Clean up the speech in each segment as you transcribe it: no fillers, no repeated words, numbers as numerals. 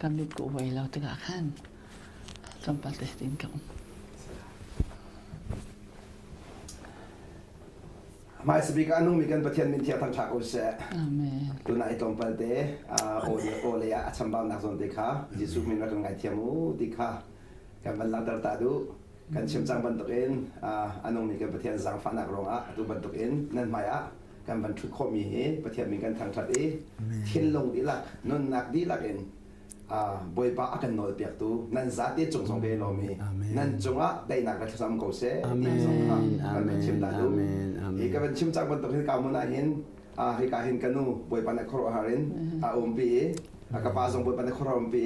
kami ko wala tagakan tempat testing kau mai speaker anu mi kan pathian min thia thang thak o se amen tu na itom palte o le ya chambam nak zon dekha jisu min ra ngai thiamu dikha kan ban lang dar ta du kan chim chang ban tokin anu mi kan pathian zang fa nak rong a tu ban tokin nan mai a kan ban thu kho mi he pathian min kan thang that e thin long di lak non nak di lak en boi ba akan nol piak tu nan za ti chung song be lo mi nan chunga dai nak ra sam ko se amen chim da du e ka ban chim chang ban tokin ka mo na hin hi ka hin kanu boi pa na khro harin pi ka pa song boi pa na khro pi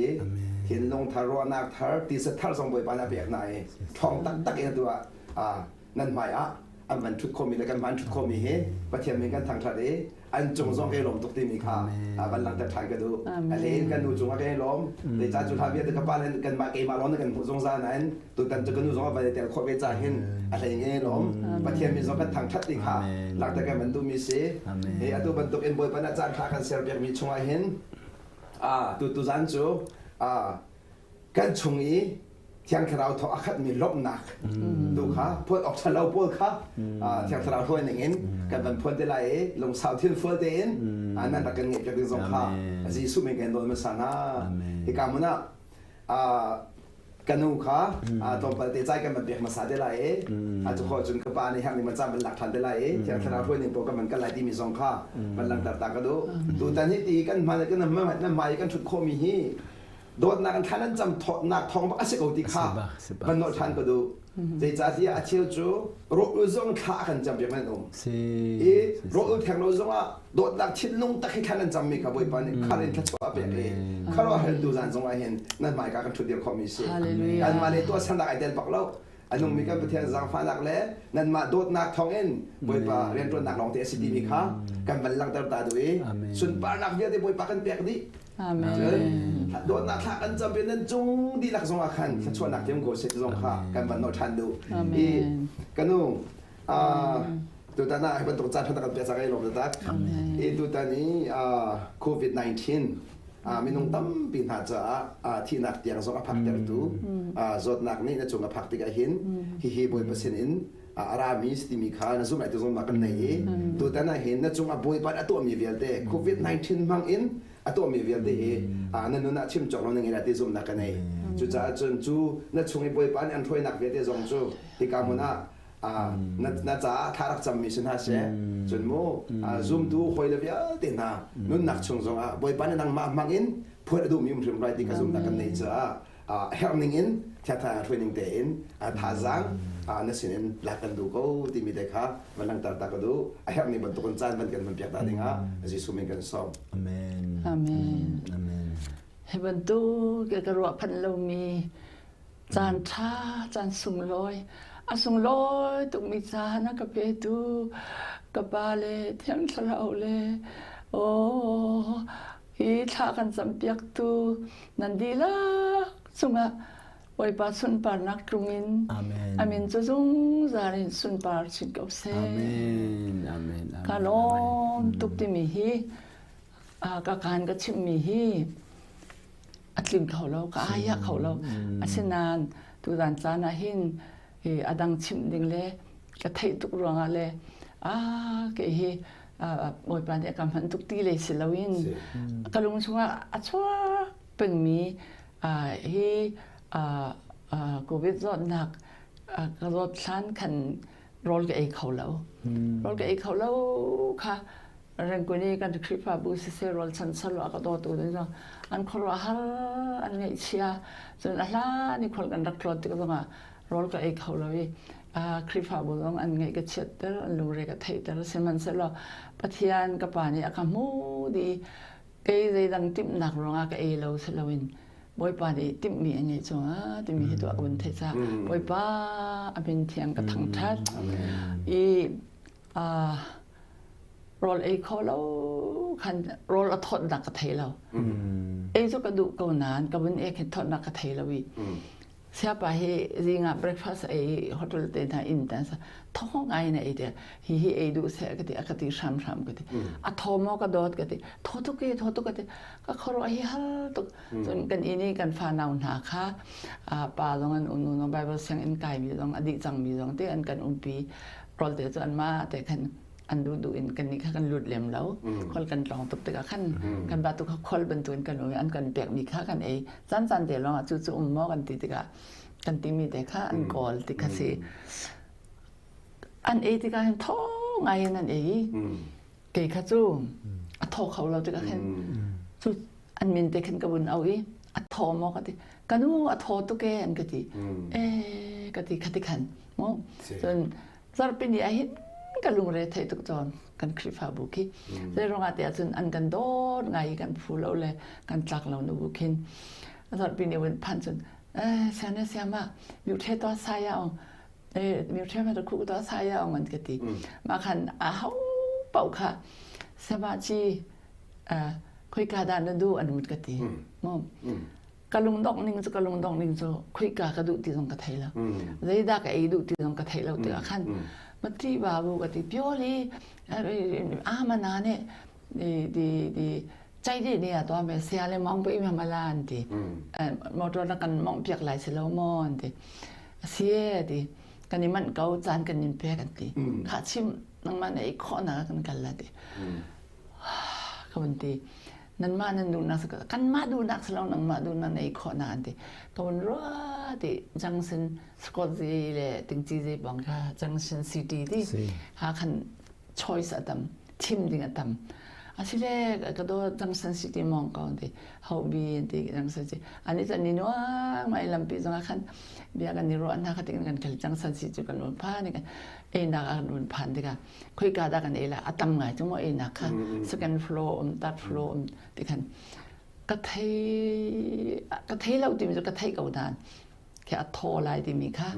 hin long tharo nak thar ti se thar song boi pa na piak nai thong tak tak e tu nan mai a an ban thu kho mi la kan ban thu kho mi he pathian min kan thang that e an chung song ke lom tok ti mi kha ban lang ta thai ka du ale kan nu chung ke lom le cha chu tha bia de ka pa len kan ma ke ma lon kan song sa nan tu tan chu kan nu song ba de tel kho be cha hin ale nge lom pathian min song kan thang that ti kha lang ta ka man tu mi se e atu ban tok en boy pa na chan kha kan ser bia mi chung a hin tu zan chu kan chung iที่ยังเราทอขัดมีลบหนักดูค่ะพูดออกจากเราพูดค่ะที่ยังเราพูดอย่างนี้กันเป็นพูดได้ไรลงสาวที่พูดได้อันนั้นตะกันเงียบจากที่สงค่ะจีสุมีกันโดนมาสานะที่การมันกันนูค่ะตอนปฏิใจกันมันเปียกมาสาได้ไรทุกคนจนกระปาในห้างนี้มันจำเป็นหลักฐานได้ไรที่ยังเราพูดในโปรแกรมมันกันไรที่มีสงค่ะมันหลังตากันดูแต่ที่ตีกันมาแล้วก็นั่นไม่กันชุดโคมีฮีโดนนักท่านนั้นจำนักทองบักสิกติข้ามันโนทันก็ดูใจจ่าที่อาเชียวจูรถuzงข้ากันจำเป็นมันรถแทงรถuzงโดนนักชิ้นลงตะขี้ท่านนั้นจำมีกับบุยปานี่ข้าเล่นทัชว่าเป็นเลยข้าเราเห็นดูจานจงไอเห็นนั่นหมายการชุดเดียวคอมมิชชั่นการมาเลยตัวสันดาไอเดนปักเราอันนู้นมีการประเทศสังฟ้านักเล่นั่นมาโดนนักทองเอ็นบุยปาเรียนตัวนักลองเทสดีมีข้าการบัลลังก์ตาดูส่วนปานักเดียวที่บุยปากันเปียกดิโดนนักขันจำเป็นนั้นจงดีหลักสงขันชวนนักเที่ยวโกเสกสงขากันบันโนทันดูกันนู่ตัวตาหน้าให้บรรทุกจานพันธกันเปียจากไอ้หลบตัดตัวตานี้โควิด-19มีน้องตั้มปีนหาจะที่นักเตียงสงพักเตอร์ดูจดนักนี่นะจงพักติกาหินฮิบอยเปอร์เซ็นต์อารามิสที่มีค่านะสมัยตัวสมัยกันไหนตัวตาหน้าเห็นนะจงบอยปัดตัวมีเวลเดโควิด-19มังอินตัวมีเวลเดนั่นนู่นน่ะชิมจอกเราเนี่ยที่สมนักกันไหนจุดจ้าจนจูนั่นช่วงนี้บอยปันอันถอยนักเวทีสงจูที่กามุน่ะน่าจะทารักจำมีสินหาเสียจนโม่ซูมดูคอยเลยเต็นน่ะนู่นนักช่วงสงบอยปันนั่งมังอินเพื่อดูมีมุมไรที่กาซูมนักกันไหนจ้าเฮลนิ่งอินที่ท่าถอยนิ่งเตอินท่าจังนั่นสินหลักกันดูก็ที่มีเด็กค่ะมันนั่งตาก็ดูเฮลนี่บรรทุกคนจานมันกันมันเปียกตาดิ่งอ่ะจีสุมิกันสอบอาเมนอาเมนให้บรรทุกกระรวพันเรามีจานชาจานสุ่มลอยสุ่มลอยตุกมีจานนักเปตูกบาเลเทียงสลาวเลโอ้ฮีชากันสัมเปียกตูนันดีละสุ่มไว้ปาสุนปานักตรงนี้อาเมนจะจงจารินสุนปาชิกเอาเซกาลมตุกที่มีฮีกาการก็ชิมมีฮีอัดลิมเขาเราก็อายะเขาเราอาเซนานตุดันจานาหินอดังชิมดิ่งเลยก็ไทยตุกรวงอะไรก็เฮบอยปานเนี่ยกำพันตุกตีเลยสิลาวินก็ลงชัวชัวเป็นมีเฮโควิดรอดหนักก็รอดชั้นขันรอลกับไอ้เขาเรารอลกับไอ้เขาเราค่ะเรื่องนี้กันคลิปบูสิเซรอลชั้นสลัวก็ตัวตัวนี้จ้ะอันคนว่าฮัลอันไงเชียจนอะไรนี่คนกันรักรอดก็ต้องรอลกับไอ้เขาเราคลิปบูต้องอันไงก็เช็ดแต่อันลูเรก็ไทยแต่เสมันเสร็จแล้วปะเทียนกับป่านี่อาการมูดีเอ้ยดังติมหนักร้องกับไอ้เราเสร็จแล้ววินบอยป้านี่ติมมีอะไรจังติมมีตัวอุ่นเทซ่าบอยป้าเป็นเทียงกับทางทัดรอลไอ้เขาเราคันรอลทอดนักกระเทยเราไอ้สุกระดูกเกาหนานกับวันเอกเห็นทอดนักกระเทยเราวิ siapa ringa breakfast hotel te na intensa thong ai na ide hi du se ka ti akati sham ka ti a thomo ka dot ka ti thotu ke ka khoro hi hal to chun kan ini kan fa naw na kha pa long an unu no bible sang in kai mi long adi chang mi long te an kan umpi rol te chan ma te kanอันดูอินกันนี่กันหลุดเหลี่ยมแล้วคนกันลองตุกติกขั้นกันบาตุกคนบรรทุนกันอันกันเปียกมีค่ากันจันเดี๋ยวลองจู่ๆมอกันติดกันตีมีแต่ค่าอันกอลติกสิอันติกาเห็นท้องไงนั่นเกยข้าจู่อัดท้อเขาเราติกาเห็นจู่อันมินเตขันกระบุนเอาอัดท้อมอกันติกันนู้อัดท้อตุกแกอันกันติกันติขัดติขันมอจนสารเป็นอย่างนี้กันลุงเรทให้ทุกจอนกันคลิปหาบุกี้ได้รองอาเตียจนอันกันโดดไงกันฟูเราเลยกันจักเราหนูบุกินตอนปีนี้วันพันจนเสียเนี่ยเสียมากมิวเทตัวสายเอามิวเทมาตะคุกตัวสายเอามันก็ดีมาคันเขาเป่าค่ะสมาชิคุยกาดานดูอันมันก็ดีมั่งกะลุงดอกนิ่งจะกะลุงดอกนิ่งจะคุยกากระดูตีตรงกระไทยแล้วได้ด่ากับดูตีตรงกระไทยแล้วแต่ขั้นมาที่บาบูก็ที่พิโอลีมันนานเนี่ยใจดีเนี่ยตัวเมเซียเลยมองไปมาลานที่มอตัวนักกันมองเปียกไหลเสลมอนที่เสียที่กันนี่มันเกาจานกันนินเปียกันที่ขาชิมนั่งมันไอ้ข้อหนากันละที่ก็มันที่นั่นมานั่นดูนักสักกันมาดูนักสลองนั่งมาดูนั่นไอ้ข้อหนาที่ก็มันรัวที่จังสันสกอตซีเลยถึงจีเจบังค่ะจังสันซิตี้ที่หาคันช้อยส์อัตมทิมดิ่งอัตมอาชีพก็โดนจังสันซิตี้มองก่อนที่ฮอบบี้ที่จังสันซิตี้อันนี้จะนินว่าไม่ลำปีจังคันเบียกันนิรันดร์กันกันกันจังสันซิตี้กันวันผ่านนี่กันนักกันวันผ่านที่กันคุยกันได้กันละอัตมไงจังว่านักค่ะ second floor third floor ที่กันกระเทยเราที่มีกระเทยเก่าดานแค่ทอลายที่มีค่ะ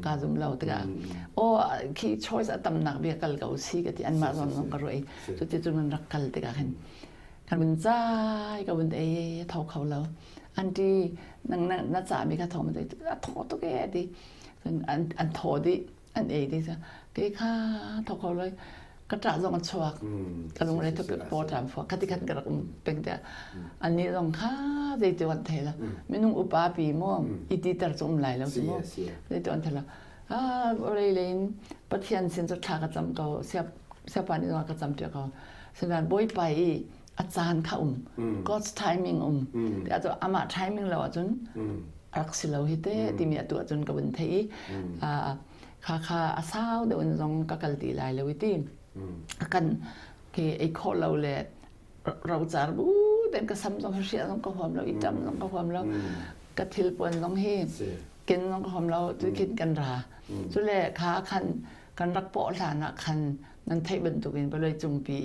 การจุ่มเราที่กันคีช้อยส์อัตมหนักเบียกันเก่าซีกันที่อันมาตอนน้องกระโดดจุดที่จุดมันรักกันที่กันกันเป็นใจกับเป็นทอเขาเราอันที่นักจ่ามีค่ะทอมันจะทอตัวแกที่อันทอที่อันที่จะเกี่ยค่ะทอเขาเลยกระจาดกันชวกกันลงในทุกปอดถามฟังคติกันกระเป็นแต่อันนี้ต้องข้าได้ตัวอันเทละไม่นุ่งอุปาปีมั่วอิติตรจมไหลแล้วสิมั่วได้ตัวอันเทละอะไรเลยปะเทียนสินสุดท้ายก็จำเขาเสียปานี่เราก็จำเดียวเขาฉะนั้นบ่อยไปอาจารย์เขาGod's timingแต่อาจจะอามา timing เราจนรักสิเราฮิตเต้ที่มีตัวจนกับวันที่ข้าอาสาวเดี๋ยววันต้องกัลตีลายเลยวิธีกันคือไอ้ข้อเราเลยเราจะรู้แต่ก็ซ้ำต้องเสียต้องก็ความเราอีจำต้องก็ความเรากระทิลปนต้องเฮกินต้องก็ความเราจะกินกันราสุดเลยขาคันกันรักโปะฐานะคันนั้นไทยบรรทุกินไปเลยจุงปี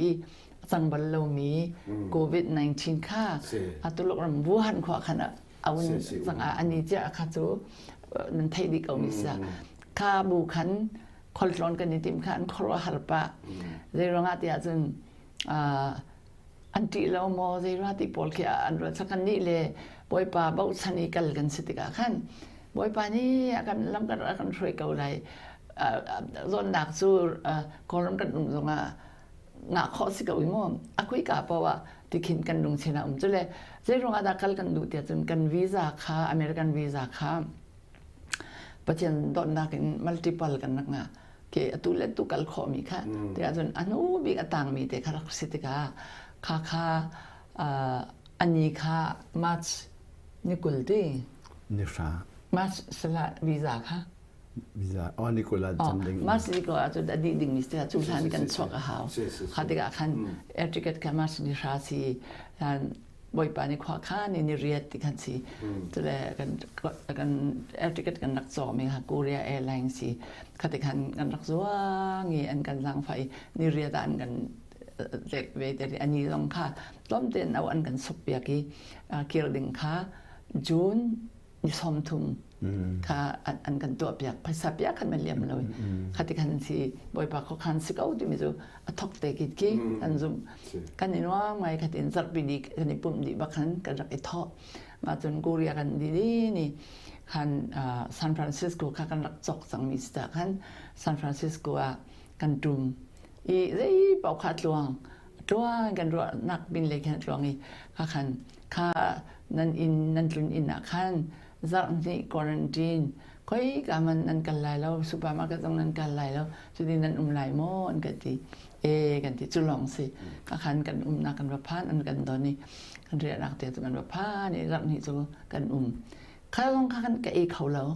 สังบัลโลมีโควิด-19ค่ะอัตุลกรำวูฮันขวาคันเอาสังอันนี้จะข้าจูนั้นไทยดีเขามีเสียข้าบุคันคนร้อนกันในทีมขันครัวฮาร์ปะเรื่องอาทิตย์จนอันที่เราโมเรื่องอาทิตย์พอลกี้อันรัชกันนี่เลยบอยป่าบ่าวชนิกันกันสิทธิ์กันบอยป่านี่อากันลำกันอากันช่วยเขาได้ส่วนนักสู้คนลำกันตรงงาข้อสิเขาอีมั่งอาคุยกับเพราะว่าที่ขินกันตรงเชนะจุดเลยเรื่องอาดักกันดูเดียจนกันวีซ่าค่ะอเมริกันวีซ่าค่ะปัจจุบันตอนนักมัลติพัลกันนักงาเกี่ยตุเล็ตุกัลข้อมีค่ะแต่อาจารย์อนุบิกต่างมีแต่คารักสิทธิ์ค่ะอันนี้ค่ะมาร์ชนิโคลดีนิชามาร์ชสละวีซ่าค่ะวีซ่านิโคลาจำได้มาร์ชนิโคลอาจจะดิ่งมิสเตอร์จุดทันกันช็อกหาวค่ะที่กันแอร์ติเกตค่ะมาร์ชนิชาสีบ่อยปานี่ขวาข้านี่เรียดที่กันสิจะเลยกันแอร์ติเกตกันนักจอมีค่ะกูเรียแอร์ไลน์สิค่ะที่กันนักจองี้อันกันลังไฟนี่เรียดอันกันเด็กเวทีอันนี้ต้องค่ะต้มเต้นเอาอันกันสุกเปียกี้เกี่ยวดึงค่ะจูนนิสมทุมค่ะอันกันตัวเปียกภาษาเปียกกันมันเลี่ยมเลยค่ะที่กันสิบ่อยปาเขาคันสิเอาที่มีจูทอกเตกิดกี้กันจุ่มกันนี่ว่าไม่ค่ะที่จัดปีดีกันนี่ปุ่มดีบักขันกันรักไอ้ท่อมาจนกูเรียกันดีนี่ คันซานฟรานซิสโกค่ะกันรักจอกสังมิสตาคันซานฟรานซิสโกกันดุมอีเร่เป่าขาดลวงตัวกันรัวนักบินเล็กแค่ลวงอีค่ะคันค่ะนันอินนันตุนอินนะคันจากนี้ควอรันตีนค่อยกามันนันกันไล่แล้วซูเปอร์มาร์เก็ตตรงนั้นกันไล่แล้วจุดนี้นันไล่โม่อันกันที่กันที่จุลองสิค่ะคันกันนักกันประพานอันกันตอนนี้กันเรียนนักเตะตัวกันประพานนี่รักนี่ตัวกันข้าต้องการกับเขาแล้ว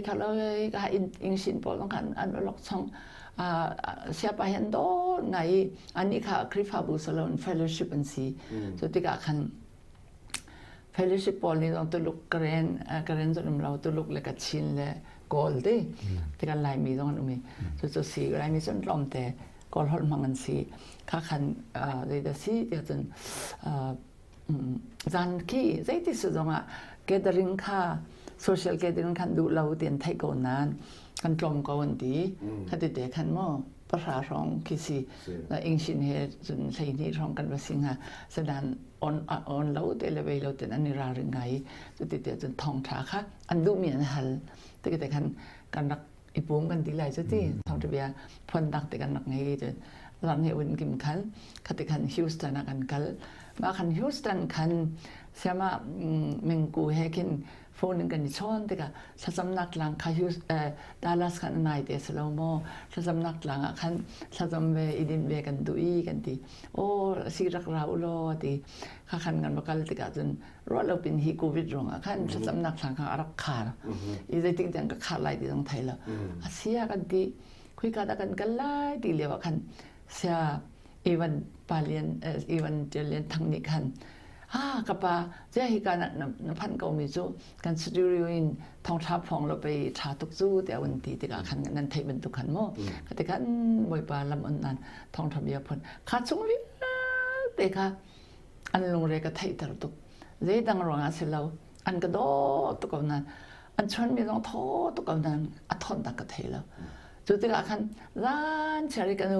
เขาแล้วก็อิงสินพอต้องการอันล็อกช่องsiapa yang do ngai ani kha krifa bu salon fellowship and see so tika khan fellowship pol ni dong to look karen so lam to look le ka chin le gold de tika lai mi dong umi so si lai mi son lom te gol hol mangan si kha khan de da si de zen zan ki zai ti su dong a gathering kha social gathering khan du lau tien thai ko nan kanกลมก็วันดีถ้าเด็กๆขันหม้อประชาชนคิดสิและอิงชินเฮจนใช้นี่ร้องกันว่าสิงหาแสดงออนเล่าเตลเวลเราแต่อันนี้ราหรือไงจุดเด็กๆจนทองช้าค่ะอันดูเหมียนหันแต่ก็แต่ขันกันรักอีปุ่มกันตีไหลจุดที่ทองจะเบียพนดักแต่กันรักไงจนรังเฮวันกิมขันขัดขันฮิวสตันกันกันมาขันฮิวสตันขันเสียมาเมงกูเฮกินโฟนกันชอนแต่ก็สำนักหลังค่ะฮิวดาลัสกันนายเดสโลโมสำนักหลังคันสำเวอิดินเวกันดุยกันทีโอ้สิรักเราโลทีข้าคันกันประกันติกาจนรอดเราเป็นฮีโควิดรงคันสำนักหลังข้ารักขาดอีใจติดจังก็ขาดไหลที่ต้องไทยแล้วอาเซียกันทีคุยกันกันไล่ทีเรียกว่าคันเสียอีวันปาเลียนอีวันเจเลียนทั้งนี้คันกับป้าเจ้าฮิการนับพันก็มีจูกันสตูดิโออินทองทับฟองเราไปชาตุกจูแต่วันที่ติกาขันนั้นไทยเป็นตุกขันโม่ก็ติกันบ่อยปลาลำอันนั้นทองทับเบียพนขาดสูงเลยแต่ค่ะอันลงเรก็ไทยตลอดตุกเรื่องดังรองอาเซลอันก็โดตุกนั้นอันชนมีต้องท้อตุกนั้นอัทอนตักก็ไทยแล้วจุดติกาขันร้านเชริกัน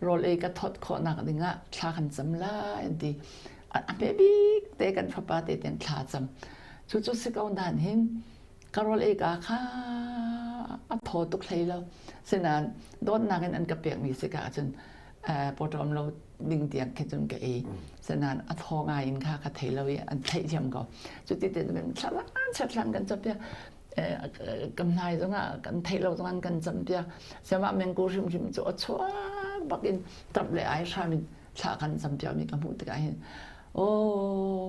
โรลเอกทอดขอนักดิ่งะชาขันจำลาอันที่อันเบบี้เตกันพระปาเตเตียนขาจำจุดสิกเอาด่านหินกรอลเอกาค่ะอัดโทตุกเลยแล้วเสนานโดนนักอันกระเปียกมีสิกาจนปอดอมเราดึงเตียงแค่จนกะเอเสนานอัดโทงายินค่ะกระเทยเราอันเทยเทียมก็จุดที่เตียนเป็นชัดกันจำเปียกำนายตรงนั้นกันเทยเราตรงนั้นกันจำเปียเสมาเมงกูชิมจุดชัวบักอินตับเลยไอ้ชามินชากันจำเปียมีคำพูดตะไกเห็นโอ้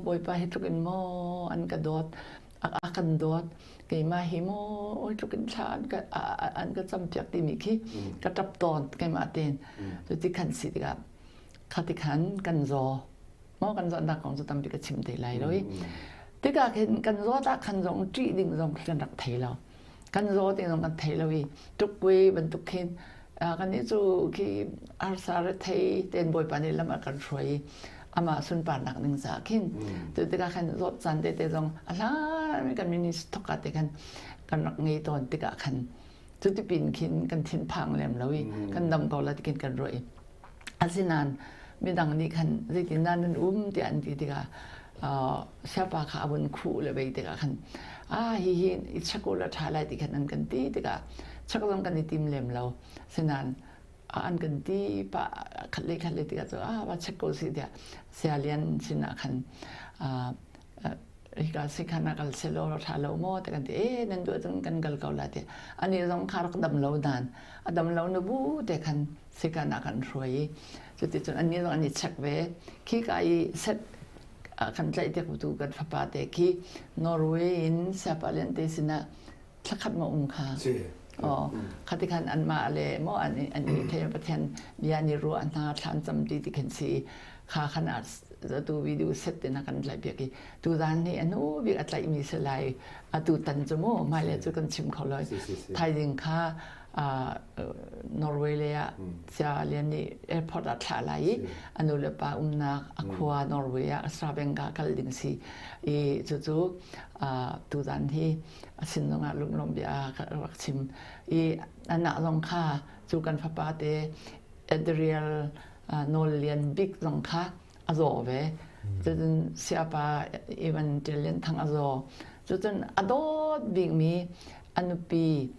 บอยไปให้ทุกินโมอันกระโดดอากันโดดเกี่ยมาหิโมโอ้ยทุกินชาอันก็จำจากที่มีขี้กระจับตอนเกี่ยมาเต้นจุดที่ขันสิกับขัดที่ขันกันโซมอกันโซนักของจะทำที่กระชิมเตยไหลเลยที่ก็เห็นกันโซตาขันโซจีดิ่งโซกันรักไทยเรากันโซดิ่งโซกันไทยเราอีทุกเวบรรทุกเห็นกันนี้จู่ที่อาสาเทยเต้นบอยปานี่ละมากันช่วยอามาสุนปานหนักหนึ่งสาขินจุดที่การรถจันเตะตรงอะไรไม่กันมินิสตอกเตกันกันนักเงยตอนที่การจุดที่ปีนขินกันทิ้นพังแหลมแล้วอีกันดำกอลแล้วที่กินกันรวยอาศินานมีดังนี้กันที่กินนั่นนั่นที่อันที่การเชื่อปากขาบนคู่เลยไปที่การฮิอิชักโกลาทาไลที่กันนั่นกันที่การชักลงกันที่ทีมแหลมแล้วศินานอันกันที่ปะขัดเล็กที่ก็จะว่าเช็คกูสิเดียเสียเลียนสินะคันอีกาสิคันนักเซลล์เราทาเราโม่แต่กันที่นั่นดูตรงกันกัลเกาลาเดียอันนี้ต้องคารักดำเราดานดำเราเนบูแต่คันสิคันนักกันช่วยจุดที่จนอันนี้ต้องอันนี้เช็คเวขี้กายเซตคันใจเด็กประตูกันฟ้าป่าเด็กขี้นอร์เวย์อินเซปาเลนเตสินะสักขัดมาค่ะขัดกันอันมาเลยเมื่ออันนี้เทนประเทศเบียนิรัวอันน่าทานจำดีที่เห็นสิขาขนาดตัววิดีโอเซตเนกันหลายเบียกตัวด้านนี้อันนู้นเบียกอะไรมีสไลด์ตัวตันจมูกมาเลยจุกันชิมเขาเลยไทยยิงค่านอร์เวย์เลยเสียเรียนนี่แอร์พอร์ตอัตลายอันนู้นเลยป่านักอควานอร์เวย์สตราเบงกาคัลดิงซีจู่ตัวด้านที่สินตรงลุงลมเบียรักชิมอันนั้นลงค่าจูกันพระปาเตเอเดรียลโนเลียนบิ๊กลงค่าอโซเว Jadi siapa evangelian thang azo. Jadi adot bing mi anupi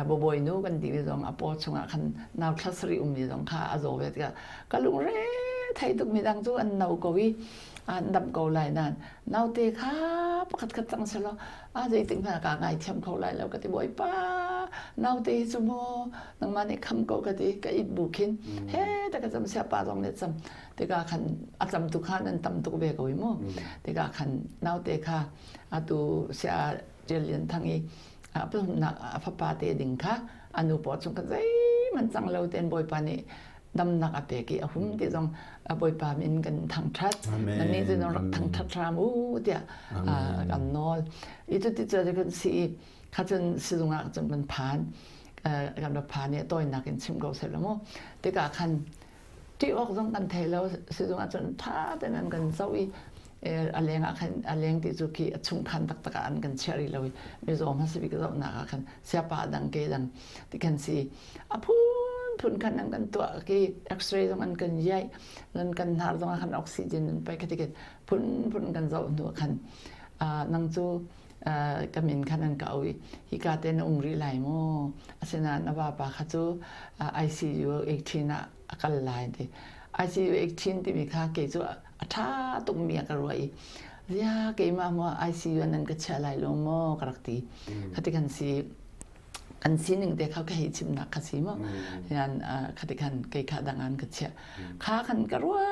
boboy nu kan di dong apo chunga kan naw klasri di dong kha azo vet ka kalung re thai tuk mi dang chu an nau ko wi an dam ko lai nan nau te kha pakat khat tang selo a dei ting na ka ngai thiam ko lai lo ka ti boy pa nau te chu mo nang mani kham ko ka ti ka i bu khin he ta ka jam siapa dong le jam te ka khan atam tu khan an tam tu be ko wi mo te ka khan nau te kha atu sia jelien thangiเพื่อนนักฟ้าป่าเตดิงค่ะอนุปชงกันใจมันจังเราเต้นบอยปานี่ดำนักอเปกีหุ่มที่ต้องบอยปามินกันทางทัดนั่นนี่จะต้องรักทางทัดรามูเดียกันนอลอีจุดที่เจอกันสิข้าจนสิลงอ่ะจนมันผ่านกันแบบผ่านเนี่ยตัวนักกินชิมก็เสร็จแล้วมั้งแต่ก็คันที่ออกต้องกันเทแล้วสิลงอ่ะจนท่าแต่นั้นกันเศร้าอีaleng akan aleng ti chu ki chung khan tak tak an kan chari lawi me zo ma sibi ka na kan siapa dang ke dang ti kan si apun kan nang kan to ki x-ray dong an kan yai nan kan har dong kan oxygen pai ka ti ke pun kan zo nu kan nang chu kamin kanan ka awi hi ka te na umri lai mo asena na ba pa kha chu ICU 18 na akal lai de ICU 18 ti mi kha ke chuถ้าตุกเมียกรวยยาเกมามัวไอซียูนั่นก็เชื่อไหลลงมั่วกระตีคติกันซีหนึ่งแต่เขาแค่หิชิมนักคสีมั่วยันคติกันเกยขาดังงานก็เชื่อข้ากันกระว่า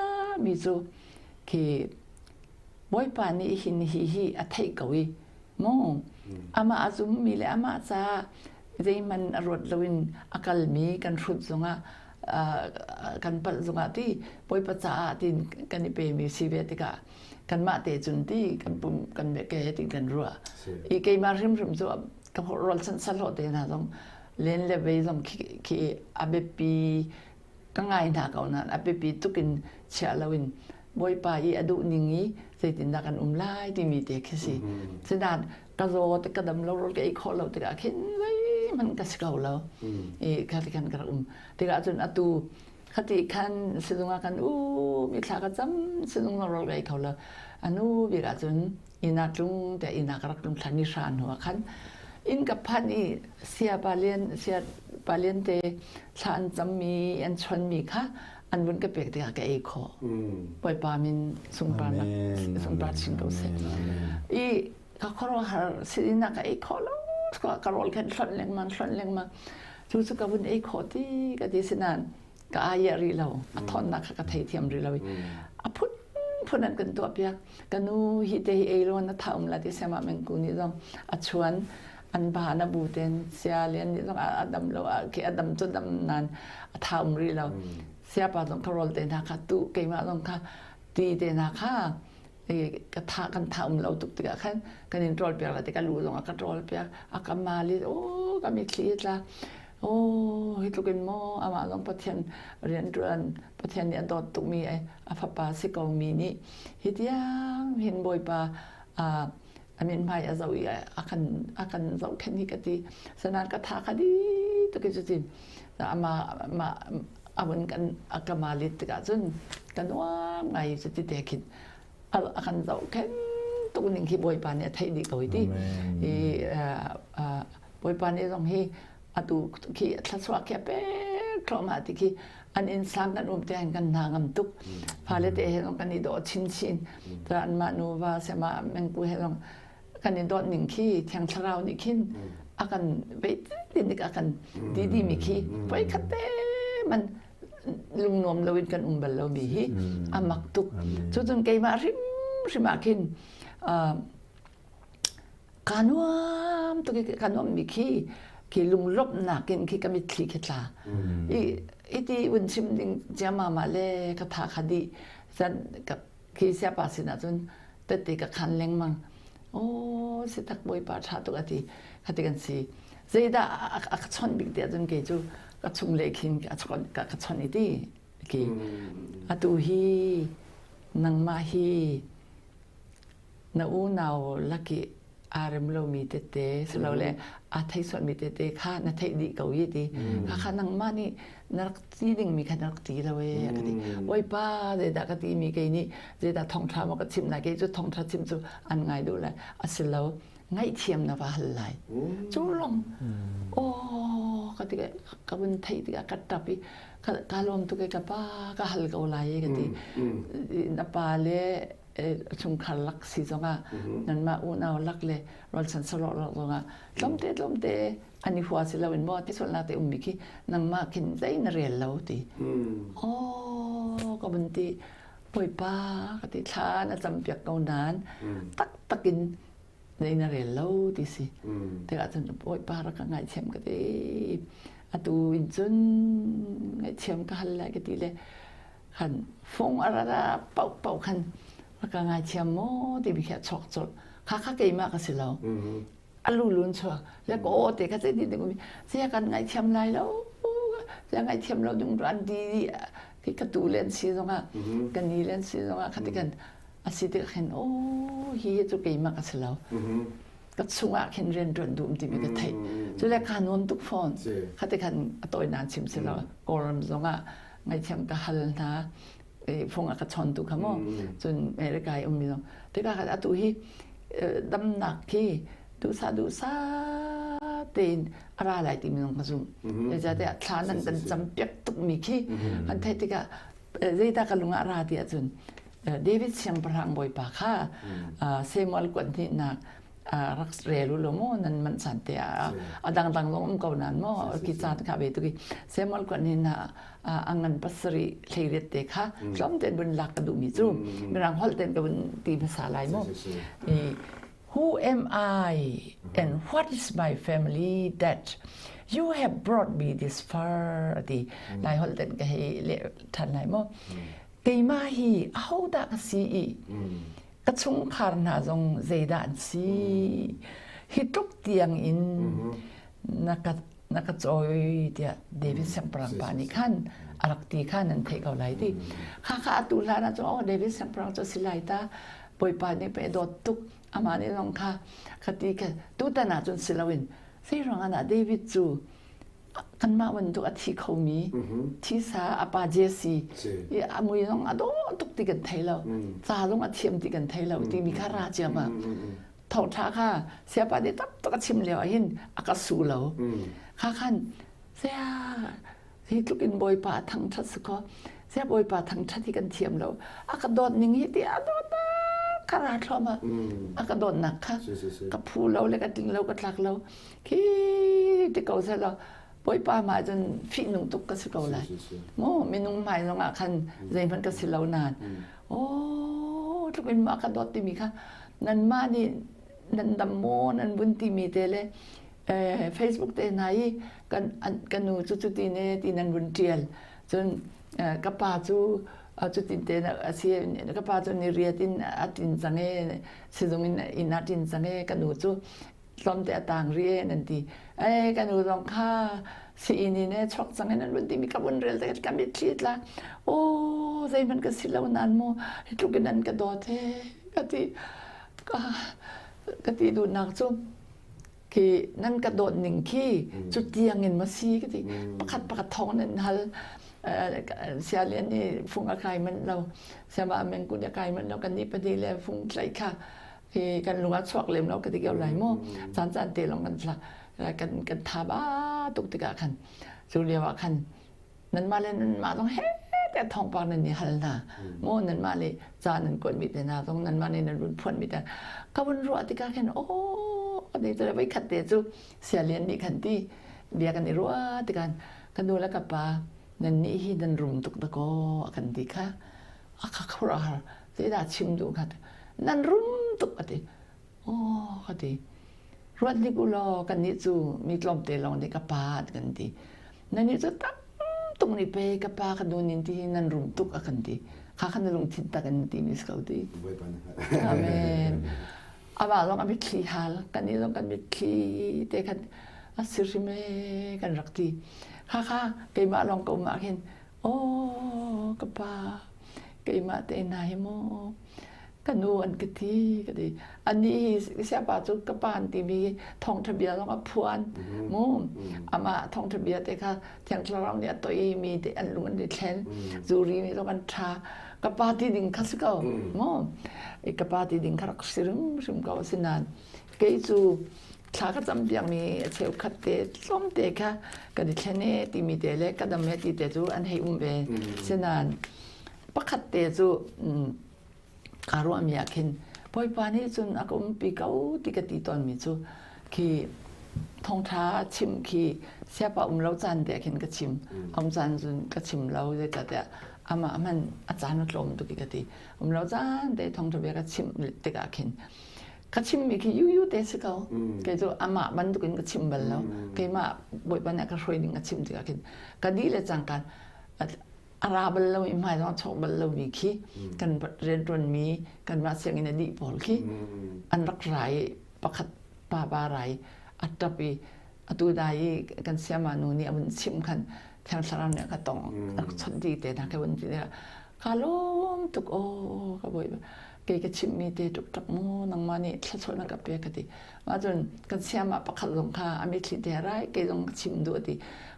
มีจูคือบอยปานี่หินฮีอัฐิกวีมั่วอามาอาจุมมีเลยอามาซาเรื่องมันรถลวินอากาศมีกันรุดซงกันปัจจุบันที่ปอยปัจจัยที่กันนี่เป็นมีชีวิตที่กันมาเตจุนที่กันปุ่มกันเบกเกติกันรัวอีกมาริมจัวกับรอลสันสันโลเตนะต้องเล่นเลเวลต้องคีอาเบปีก็ง่ายหนักเอานะอาเบปีตุกินเชื่อลวินบอยไปอดูนิ่งนี้เสตินดักันไล่ที่มีเด็กแค่สิฉะนั้นกระโดดกระดมเราก็อีกคนเราติดกันขึ้นมันก็สกาวแล้วคติกันกระติกาจนอตูคติกันสิลงกันมีคลากระจำสิลงเราก็อีกเขาแล้วอนุบิกาจนอินาจุงแต่อินากรักลุงทันนิชานหัวคันอินกับพันอีเสียบาเลียนเตชานจำมีอันชนมีค่ะอันวุ้นก็เปียกติกาแกเอกอปล่อยปามินสงปราชิงเขาเสอีเขาขอหาสิรินักเอกอแล้วก็กระโดดกันชนแรงมาจูสุกบุญเอกอที่ก็ดีสินันก็อายรีเราทอนนักก็ไทยเทียมรีเราพูดนั้นกันตัวเปียกกันนู้ฮิตเอโลนท้าอุ้มละที่เสมาเมงกูนี่ต้องชวนอันบานาบูเตนเสียเลียนนี่ต้องอดัมเราคืออดัมจุดดำนั้นท้าอุ้มรีเราเสียปาต้องกระโดดเตนะคะตู้เกี่ยมาต้องค่ะตีเตนะคะก็ท้ากันท้าอุ้มเราตุกติกะขันกันอินโทรลเปียกละที่กันรู้ต้องกันโทรลเปียกอาการมาลิโอ้ก็มีคลีดละโอ้ฮิตลูกินโมอามาลองประเทศเรียนด่วนประเทศเนี่ยดอดตุกมีไออาฟาปาสิกองมีนี่ฮิตยังเห็นบ่อยปาอามินพายอาเจ้าอีอากันเจ้าแค่นี้ก็ดีสนานกระทาคดีตุกิจุดจีแต่อามาอาวันกันอากามาลิตกันจนกันว่าไงจะติดเด็กคิดอากันเจ้าแค่ตุกหนึ่งที่บ่อยปาเนี่ยไทยดีกว่าที่บ่อยปาเนี่ยต้องให้atu ki thlaswa ke pe trauma ti ki an insan kan umte an kan nangam tuk phale te he kan ni do chin tran ma nu wa sema men ku he long kan ni do ning ki thiang tharau ni khin akan be tin ni akan di mi ki pai khate man lung nom lawin kan umbal lo mi hi amak tuk chu chun ke ma rim khin kanuam to ki kanuam mi ki ki lung lop na kin ki kami kli ketla iti unchim ding jama male ka tha khadi san ka ki sia pa sina chun tati ka khan leng mang o si tak boi pa tha to ati khati kan si zeida a chon big de chun ke chu ka chung le khin ka chon ka chon iti ki atu hi nang ma hi na u naw laki aram lo mi te te selo le a thai so mi te te kha na thai di ko yi ti kha nang ma ni nak ti ding mi kha nak ti lo we ka ti oi pa de da ka ti mi ke ni de da thong tha ma ka chim na ke chu thong tha chim chu an ngai do la a selo ngai thiam na ba hal lai chu long o ka ti ka bun thai ti ka ta pi ka lom tu ke ka pa ka hal ko lai ka ti na pa le chung khal lak si zonga nan ma u na lak le rol san solo zonga lom te ani huwa sila win mo ti sol na te umiki nang ma kin dai na rel lo ti ka bun ti poi pa ka ti tha na cham pyak ko nan tak takin dai na rel lo ti si te ka chun poi pa ra ka ngai chem ka ti atu in chun ngai chem ka hal la ka ti le khan phong ara pau khan ka ngai chem mo ti bi kha chok chok kha ke ma ka si lo alu lun cho le ko te ka se di de mi se kan ngai chem lai lo se ngai chem lo dung ran di ki ka tu len si zonga kan ni len si zonga ka ti kan asi te khen o hi chu ke ma ka si lo ka chunga khen ren ron dum ti mi ka thai chu le kan non tuk phone ka te kan atoi nan chim si lo koram zonga ngai chem ka hal na phong ka chon tu ka mo chun mere kai mi lo te ka atu hi dam nak ki du sa tin ara lai ti mi ka zum le ja te thlan nan dan cham pek tuk mi ki kan thai te ka zeita ka lunga ra ti chun David siang parang boy pa kha semal kwan ni na raks relu lo mo nan man san te adang long ko nan mo ki chat ka be tu ki semal kwan ni na angan pasari leiret te kha lom ten bun lak ka du mi chu mirang hol ten ka bun tiภาษา lai mo who am I and what is my family that you have brought me this far ti lai hol ten ka he le than lai mo ke ma hi how da ka si ka chung khar na jong zeidan si hi tuk tiang in naka choi dia David Samprang pa ni khan arak ti khan an thei ko lai ti kha tu la na cho David Samprang cho silai ta poi pa ni pe dot tuk ama ni long kha khati ka tu ta na chun silawin sei rong ana David chu kan ma wan tu athi khomi thi sa apa jesi ya amui long ado tuk ti kan thei lo cha long athiam ti kan thei lo ti mi kha ra cha ma thau tha kha sia pa de tap to ka chim le hin aka su lo kha khan sia hi tukin boy pa thang that su ko sia boy pa thang that ti kan thiam lo aka dot ning hi ti adot ta kara thoma aka dot nak kha ka phu lo le ka ting lo ka tlak lo ki ti ko sa lo boy pa ma jun phi nung tuk ka su ko lai mo minung mai lo nga khan zai man ka si lo nan o tukin ma ka dot ti mi kha nan ma ni nan dam mo nan bun ti mi te le Facebook te nai kan nu chu ti ne ti nan bun tial chun ka pa chu chu tin te na asi ka pa chu ni ria tin atin change sizongin in atin change kan nu chu lom te atang rie nan ti kan nu rong kha si ini ne chok change nan bun ti mi ka bun rel te ka mi thit la o zai man ka silau nan mo tu kan nan ka do the ka ti du nak chu ki nan ka dot ning ki chu tiang in ma si ka ti pakhat thong nan hal sia lian ni phung a kai man lo sia ma men ku ya kai man lo kan ni pa di le phung tlai kha ki kan lunga chok lem lo ka ti gel lai mo chan te long kan thla kan tha ba tuk ti ka khan chu le wa khan nan ma le nan ma long heแต่ทองปากนั่นนี่ฮัลนะโม่นั่นมาเลยจานนั่นกดมีแต่นาตรงนั้นมาเนี่ยนั่นรุ่นพ่นมีแต่ก็วันรัวติกาแค่โอ้เดี๋ยวจะไปขัดเตะจุเสียเลียนนี่ขันที่เบียกันในรัวติกันดูแล้วกับปานั่นนี่ฮีนั่นรุมตุกตะโกกันที่ค่ะข้าเขาเราเสียดายชิมดูค่ะนั่นรุมตุกกันที่โอ้กันที่รัวนี่กูรอกันนี่จูมีกลมเตะลองในกับปากันที่นั่นนี่จะตั้งตรงนี้ไปกับปากันดูนินที่นั่นรุมตุกกันที่ข้าขันลงทิศตะกันที่มิสเขาที่อาเมนอาบ่าลองกันไปขี้หาลกันนี่ลองกันไปขี้แต่กันอาศิริเมกันรักที่ข้าเกี่ยมาลองกูมาเห็นโอ้กับปาเกี่ยมาแต่ไหนโมก กันนูอันกทีก็ดีอันนี้เสียบาจุกปานที่มีทองทะเบียนแล้วก็พวนมูอามาทองทะเบียนแต่ค่ะเทียงเราเนี่ยตัวเองมีแต่อันลุงอันเดชนจูรีมีตัวกันชากปาที่ดิ่งคัสเกามูอีกปาที่ดิ่งคารักสิริมเกาสินานเกยจูชาก็จำเบียงมีเชี่ยวขัดเตะส้มเตะค่ะก็ดิฉันเนี่ยที่มีเตะเล็กก็ดำเนินที่เตะจูอันให้เบสินานปักขัดเตะจูการรู้มีอยากเห็นพอยปานี่จนอากงปีเก้าที่กติตอนมีจูคือทองท้าชิมคือเสียปะเราจานเด็กเห็นก็ชิมจานจนก็ชิมเราเลยก็แต่อามามันอาจารย์นักลมตุกิกติเราจานเด็กทองทะเบียนก็ชิมเด็กเห็นก็ชิมมีคือยูเดสเขาเกี่ยวกับอามามันตุกินก็ชิมไปแล้วเกี่ยมาบ่อยปันเนี่ยก็ช่วยดึงก็ชิมเด็กเห็นก็ดีเลยจังกันอาราบัลเราไม่หมายถึงชอบบัลเรามีขี้กันเรียนรวนมีกันมาเสียงอินดีพอลขี้อันรักไรประคัดป่าบาไรอัตปีอัตุได้กันเสียมานูนี่มันชิมกันทางสารเนี่ยก็ต้องชดดีแต่นะแค่วันที่เนี่ยคาล้มตุกโอ้ก็บ่อยเกี่ยกับชิมมีเตตุกตักมูนังมานี่ชดนักกับเปียกติมาจนกันเสียมาประคัดลงค่ะอเมริกาไรเกี่ยต้องชิมดูดิ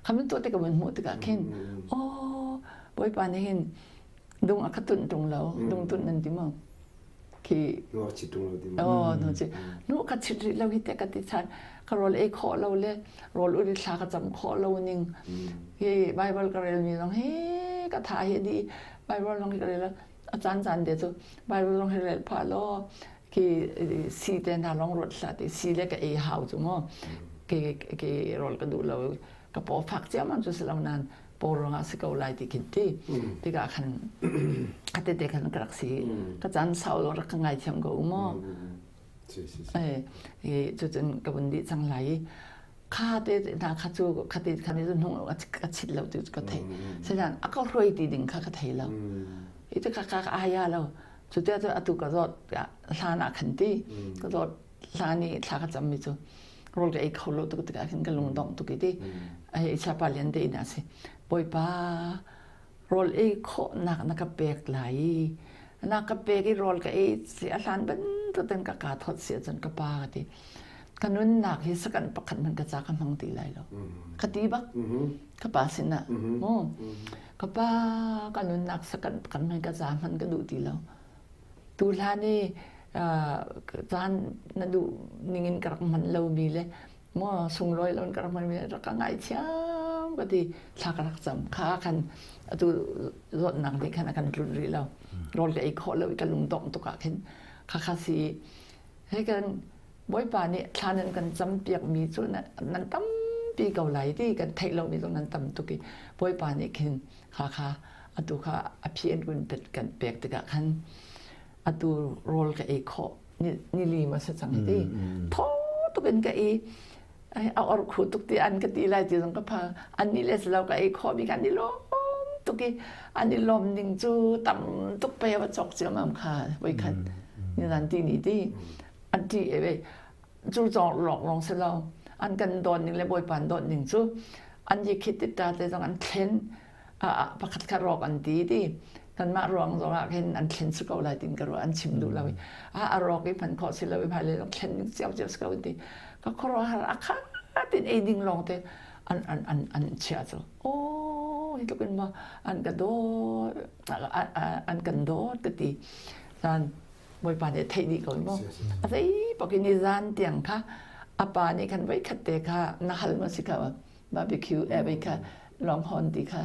คำนั้นตัวเด็กมันหัวติกาเข็นโอ้บ่อยปานนี้เห็นดุงอักตุนตรงแล้วดุงตุนนั่นที่มั้งคือนัวจิตตรงเราที่นัวจินัวกัดชิดเราฮิตแต่กัดติชันก็รอเอขอเราเลยรออุดิชาก็จำขอเราหนึ่งที่ไบเบิลก็เรียนมีต้องเฮ้ก็ถ่ายดีไบเบิลลองก็เรียนแล้วอาจารย์จันเดี๋ยวจะไบเบิลลองเรียนผ่านล้อคือซีเตนทาลองรถสัตย์ซีเล็กเอฮาวจุมั้งคือรอก็ดูเราก็พอฝักเจ้ามันจะสลามนานปรองอาศัยเอาไล่ที่คิดที่ก็ขันก็เด็กขันกระสีก็จันสาวรักง่ายเช่นก็มั่งจุดจนกับวันดีจังไรข้าเด็กนาข้าจูข้าเด็กขันนี้จนหงก็ชิดเราจุดก็เทฉะนั้นก็รวยดีดิ่งข้าก็เทเราอีกข้าอายาเราจุดเดียวจะตุก็รอดลาหนักขันตีก็รอดลานี่ข้าก็จำไม่จุโรลเอกเขาโลตุกติกาขึ้นกันลงดองตุกิตีไอ้ชาปาเลียนเดน่ะสิบ่อยป้าโรลเอกเขานักเปกไหลนักเปกไอ้โรลก็ไอ้เสียหลานเป็นตัวเต็มกะกาทอดเสียจนกะปาติกันนู้นนักที่สกันประคันมันกระจากกันทั้งตีไหลแล้วคดีบักกะปาสินะโอ้กะปากันนู้นนักสกันประคันมันกระจากมันก็ดูตีแล้วตูลานี่จานนั่นดูนิ่งกระมันเรามีเลยมั่วส่งรอยเรากระมันมีรักง่ายเชี่ยวก็ที่ชากรักจำค้ากันตัวรถหนังที่ขนาดกันรุนแรงเรารถกับไอ้ข้อเรากันลุงตองตุกะเห็นข้าสีให้กันบ่อยป่านี่ชานันกันจำเปียกมีส่วนนั้นตั้มปีเก่าไหลที่กันไทยเรามีตรงนั้นตั้มตุกี้บ่อยป่านี่เห็นข้าตัวข้าอภิเษกกันเป็ดกันเปียกตุกะขันอัตัวโรลกับไอ้ข้อนี่ลีมาสักสังที่ท้อตุกันกับไอ้เอาอรขุตุกที่อันกันที่ไรที่ตรงกับพาอันนี้เลยเรากับไอ้ข้อมีกันนี่ล้มตุกี้อันนี้ลมนิ่งจูต่ำตุกไปว่าจอกเสียมั่งค่ะไว้ขันนี่นั่นที่นี่ที่อันที่ไอ้จูจองหลอกลองเสียเราอันกันโดนนี่เลยบ่อยปานโดนหนึ่งจูอันยี่คิดติดตาแต่ตรงอันเข็นประคัดคารอกอันดีที่กันมารองตรงเห็นอันเข็นสกาวไลตินกระอันชิมดูเราอารอกไอ้พันขอสิเราไปพายเลยต้องเข็นเจ้าสกาวดีก็ครอหาอาคาตินไอ้ดิ่งลองแต่อันเชียร์โอ้ยก็เป็นว่าอันกันโดอันกันโดก็ตีนั่นบ่อยปานเนี่ยไทยดีกว่ามั้งอะไรปกินิจานเตียงค่ะอาปานี่กันไว้ขัดเตะค่ะนักฮัลมาสิค่ะบาร์บีคิวไปค่ะลองฮอนดีค่ะ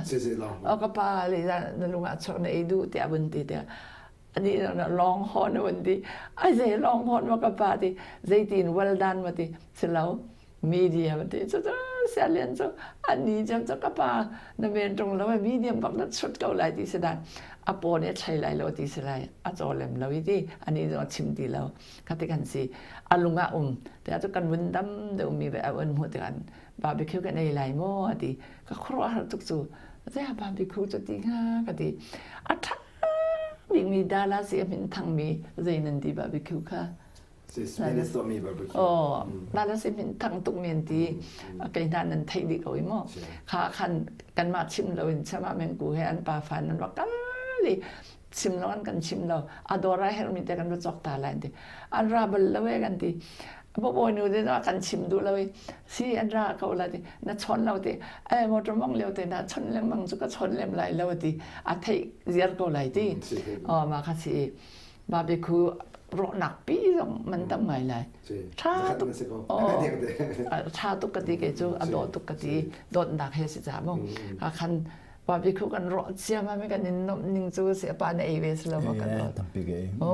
เอากระปาเลยนะนั่นลุงอาชอบในดูแต่บันทีแต่อันนี้ลองฮอนวันที่ไอ้เจ้ลองฮอนมากระปาที่ใจตีนวัลดันมาที่เสร็จแล้วมีเดียมาที่จะเสียเลี้ยงจะอันนี้จะกระปานั่นเป็นตรงแล้วมีเดียมกับนัดชุดเก่าหลายที่เสด็จอาปอเนี่ยใช้หลายโลที่เสร็จอาจอเลมเราวิธีอันนี้เราชิมดีแล้วคัดกันสิอาลุงอาแต่อาจจะกันวันดำเดี๋ยวมีแบบวันหัวกันบาร์บีคิวกันในหลายหม้อที่ก็ครัวทุกส่วนแต่บาร์บีคิวจะดีง่ายก็ดีอัฐมีดาราเสียเป็นทางมีใจนันดีบาร์บีคิวค่ะโอ้ดาราเสียเป็นทางตุกเมียนดีกันด้านนั้นไทยดีกว่าอีกมั้งข้าขันกันมาชิมเราใช่ไหมแมงกูให้อันปลาฟันนั้นว่ากันเลย ชิมแล้วกันชิมเราอดอระเฮลมีแต่กันรู้จักตาอะไรดิอันราบลละเวกันดิบ่บ่นูดิว่ากันชิมดูเลยสิอันราเขาละดิน่ะชนเราดิมอตรมองเลี้ยวแต่น่ะชนเล่มมังจุก็ชนเล่มไหลแล้วดิอาเทเสียก็ไหลดิมาค่ะสิบาร์บีคิวรอหนักปีมันทำไงเลยชาตุกชาตุกติเกจูอดอตุกติโดนดักเฮสิจ้ามงคันบาร์บีคิวกันรอเสียมาไม่กันนิงจูเสียปานเอเวสแล้วมากันโอ้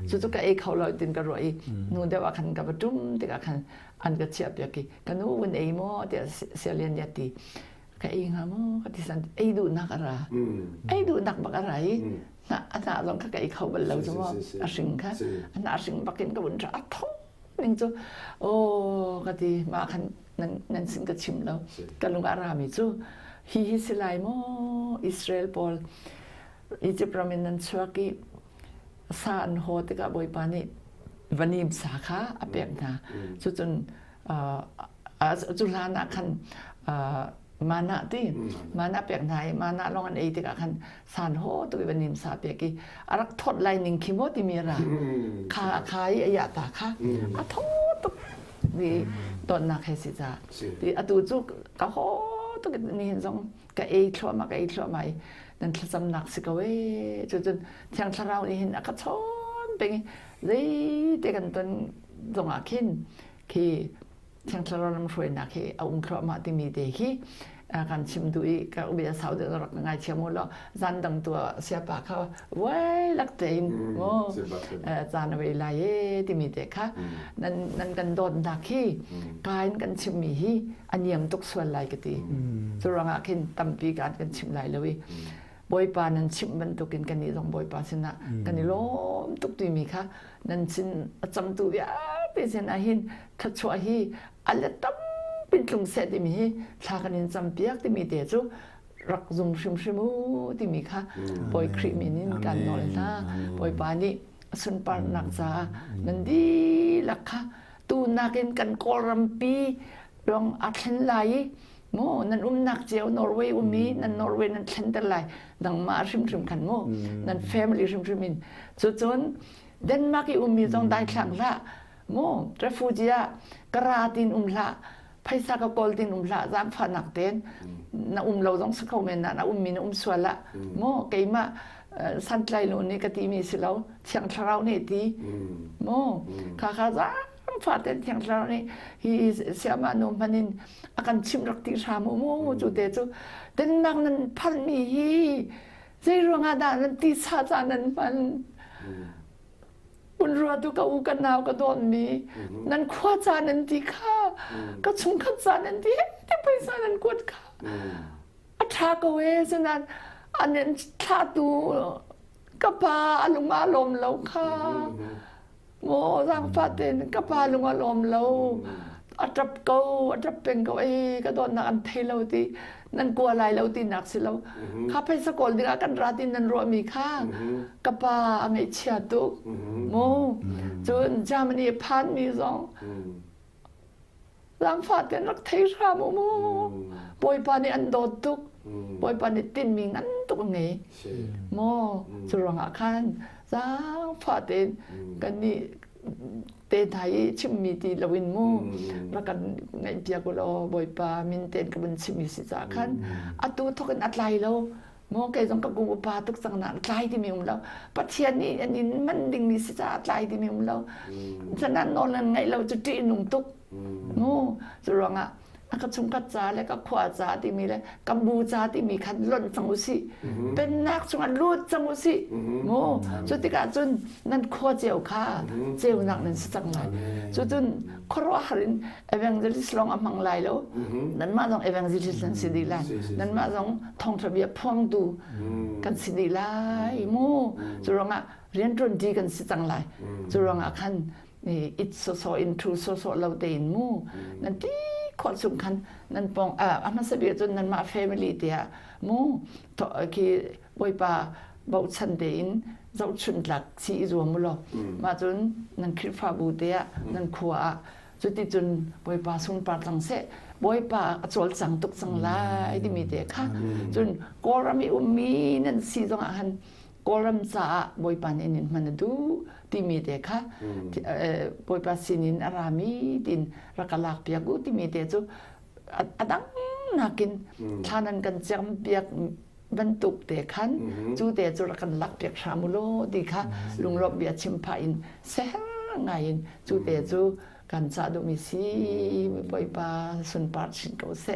จุดก็เอเขาลอยตินกันรอยนู่นเดี๋ยวคันกับจุ่มเดี๋ยวคันอันก็เชียบยากีกันนู่นเอโมเดี๋ยวเสียเลียนยาตีก็เองฮะโมก็ที่สันเอดูนักอะไรเอดูนักบักอะไรนะอันนั้นลองก็ไอ้เขาเป็นเราจะว่าอาสิงค่ะอันนั้นอาสิงบักกินก็บุญจะอัดท้องนี่จูโอ้ก็ที่มาคันนั้นสิงก็ชิมแล้วกันลุงอารามิจูฮิสิไลโมอิสราเอลพอลอียิปต์รามินันชัวกี้ซาอันโฮติกาบอยปานิวันนี้สาขาอเปียกนะจนจุลานะคันมานะที่มานะเปียกไหนมานะลองอันเอติกาคันสานโฮตัววันนี้สาเปียกี้อารักทดไลนิ่งคิโมติมีระขายอายะตาค่ะอาทดดีตอนนักเฮสิจ้าดีอตูจุกกะโฮตัวนี้เห็นสองกะเอทรัวมากะเอทรัวไม่นั่นสำนักสิกเวจนเที่ยงทเราเห็นอากาศชนเป็นเลยเด็กันตอนตรงอาคินคือเที่ยงทเราลำช่วยนักคือเอาองค์ครมาที่มีเด็กการชิมดูอีกก็อุบิเหตุเดือดร้อนง่ายเชื่อมั่นแล้วจันดังตัวเสียปากเขาไว้ลักเต็นโอ้จันเวลาที่มีเด็กค่ะนั่นกันโดนดักขี้กายกันชิมมีฮีอันยังตุกส่วนไรกันดีสุรังอาคินตั้มปีการกันชิมไรเลยบอยปานั้นชิมมันตุกินกันนี่ต้องบอยปาสินะกันนี่ล้มตุกตีมีค่ะนั่นสินจำตัวยาเป็นสินอาหินทัดชัวฮีอะไรตั้มเป็นตรงเสด็จมีชากันนินจำเปียกที่มีเดจูรักจงชิมชิมูที่มีค่ะปอยครีมินินกันนอลนะปอยปานี่สุนปานักษานั่นดีลักค่ะตูนักกันกอรัมปีลองอัดเห็นไหลโมนั่นนักเจียวนอร์เวย์มีนั่นนอร์เวย์นั่นเช่นแต่ไรดังมาชิมกันโมนั่นแฟมิลี่ชิมมินจนเดนมาร์กมีต้องได้ครั้งละโมเรฟูจิอา กราตินละไพศาลกอลตินละจามฝานักเต้นน่าเราต้องสกัดเมนน่ามีน่าสวละโมเกี่ยมาสันไลโลนี่ก็ตีมีสิเราเชียงทราวนี่ตีโมข้าจามฝาเต้นเชียงทราวนี่ฮีเสียมานุมันนินอาการชิมรักที่ชาโมจุดเดจูเดินนักนั้นพันมีฮีใจรวงอาดานั้นตีชาจานั้นมันอุนรัวตุกอุกันนาวก็โดนมีนั่นขวาจานันที่ข้าก็ชุมขัดจานันที่ไปจานันกวดข้าอัฐากเวสนั้นอันนั้นชาตูกะปาลุงมาลมแล้วข้าโมสังฟาเตนกะปาลุงมาลมแล้วอัตรับเกาอัตรับเป็นเกาก็โดนนักอันเทเลวตีนั่นกลัวอะไรแล้วตีนักสิแล้วข้าไปสกอลดีกันราตินันรัวมีข้ากะปาอเมเชียตุกโมจนจามันนี่พันมีสองสังฟาเตนรักเทชาโมปอยปานี่อันโดดตุกปอยปานี่ตินมีงั้นตุกไงโมสุรังอาคันสังฟาเตนกันนี่เตนไทยชิมมีตีลวินมูแล้วกันไงเปียกุโลบอยปามินเตนกับมันชิมมีสิจาคันอัตุทกันอัดไลแล้วโมเกยต้องกับกูปาทุกสังนานไลที่มีแล้วปัจเจียนี่อันนี้มันดิ่งมีสิจาไลที่มีแล้วฉะนั้นนอนไงเราจะตีนุ่งตุกโมสุรังอ่ะอาก็ชุมกัดจาแล้วก็ขวาจาที่มีแล้วกัมพูจาที่มีคันล้นจังอุสิเป็นนักชงอันรูดจังอุสิโมจุดที่กาจุนนั่นขวาเจียวข้าเจียวนักนั่นสักหน่อยจุดครอหรินเอเวนเจลิสลองอัมังไลแล้วนั่นมาต้องเอเวนเจลิสนั่นสิดีไลนั่นมาต้องท่องทะเบียนพ่วงดูกันสิดีไลโมจุรองอ่ะเรียนดนตรีกันสิจังไลจุรองอ่ะคันนี่อิทโซอินทรูโซเราเดินมูนั่นที่คนสำคัญนั่นปองอามาสเบียจนนั่นมาแฟมิลี่เดียมูต่อคือบอยปาเบาชันเดินเจ้าชุนหลักสีรวมมุลมาจนนั่นคริฟาบูเดียนั่นขวาจุดที่จนบอยปาสุนปาตังเสบอยปาจวลสังตุกสังลายที่มีเดียค่ะจนกอรามีอุมีนั่นสีตรงอาหาร kolam sa boy panin manadu timite kha boy pasinin arami tin rakalak piagu timite chu adang nakin thanan kan jam piak bentuk te khan chu te chu rakan lak piak samulo di kha lungrop bia chimpa in sehang ngain chu te chu kan sa do misi boy pa sun part sin ko se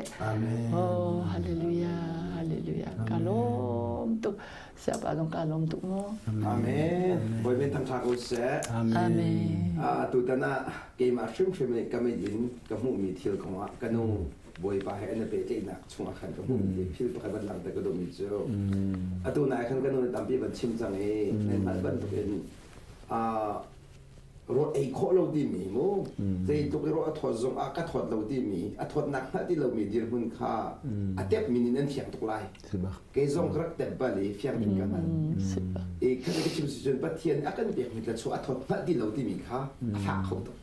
oh hallelujah kalom tu siapa dong kalom tu mo amen boy ben tham thak se amen tu tana ke ma shim shim ka me yin ka mu mi thil ko wa ka no boy pa he na pe te na chunga khan ka mu mi phil pa ban lang ta ka do mi jo atu na khan ka no tam pi ban chim chang e ne ma ban tu enรถไอ้ข้อเราดีมีมั้งแต่ตัวรถถอดซองก็ถอดเราดีมีถอดหนักที่เรามีเดียร์มันค่าเต็บมีนั่นเถียงตุกไล่เกยซองรักเต็บบาลีเฟียงถึงกันมันไอ้ขณะที่ชิมสุจนปัทเทียนกันเบียกมีแต่ชัวถอดหนักที่เราดีมีค่าหักเขาตุก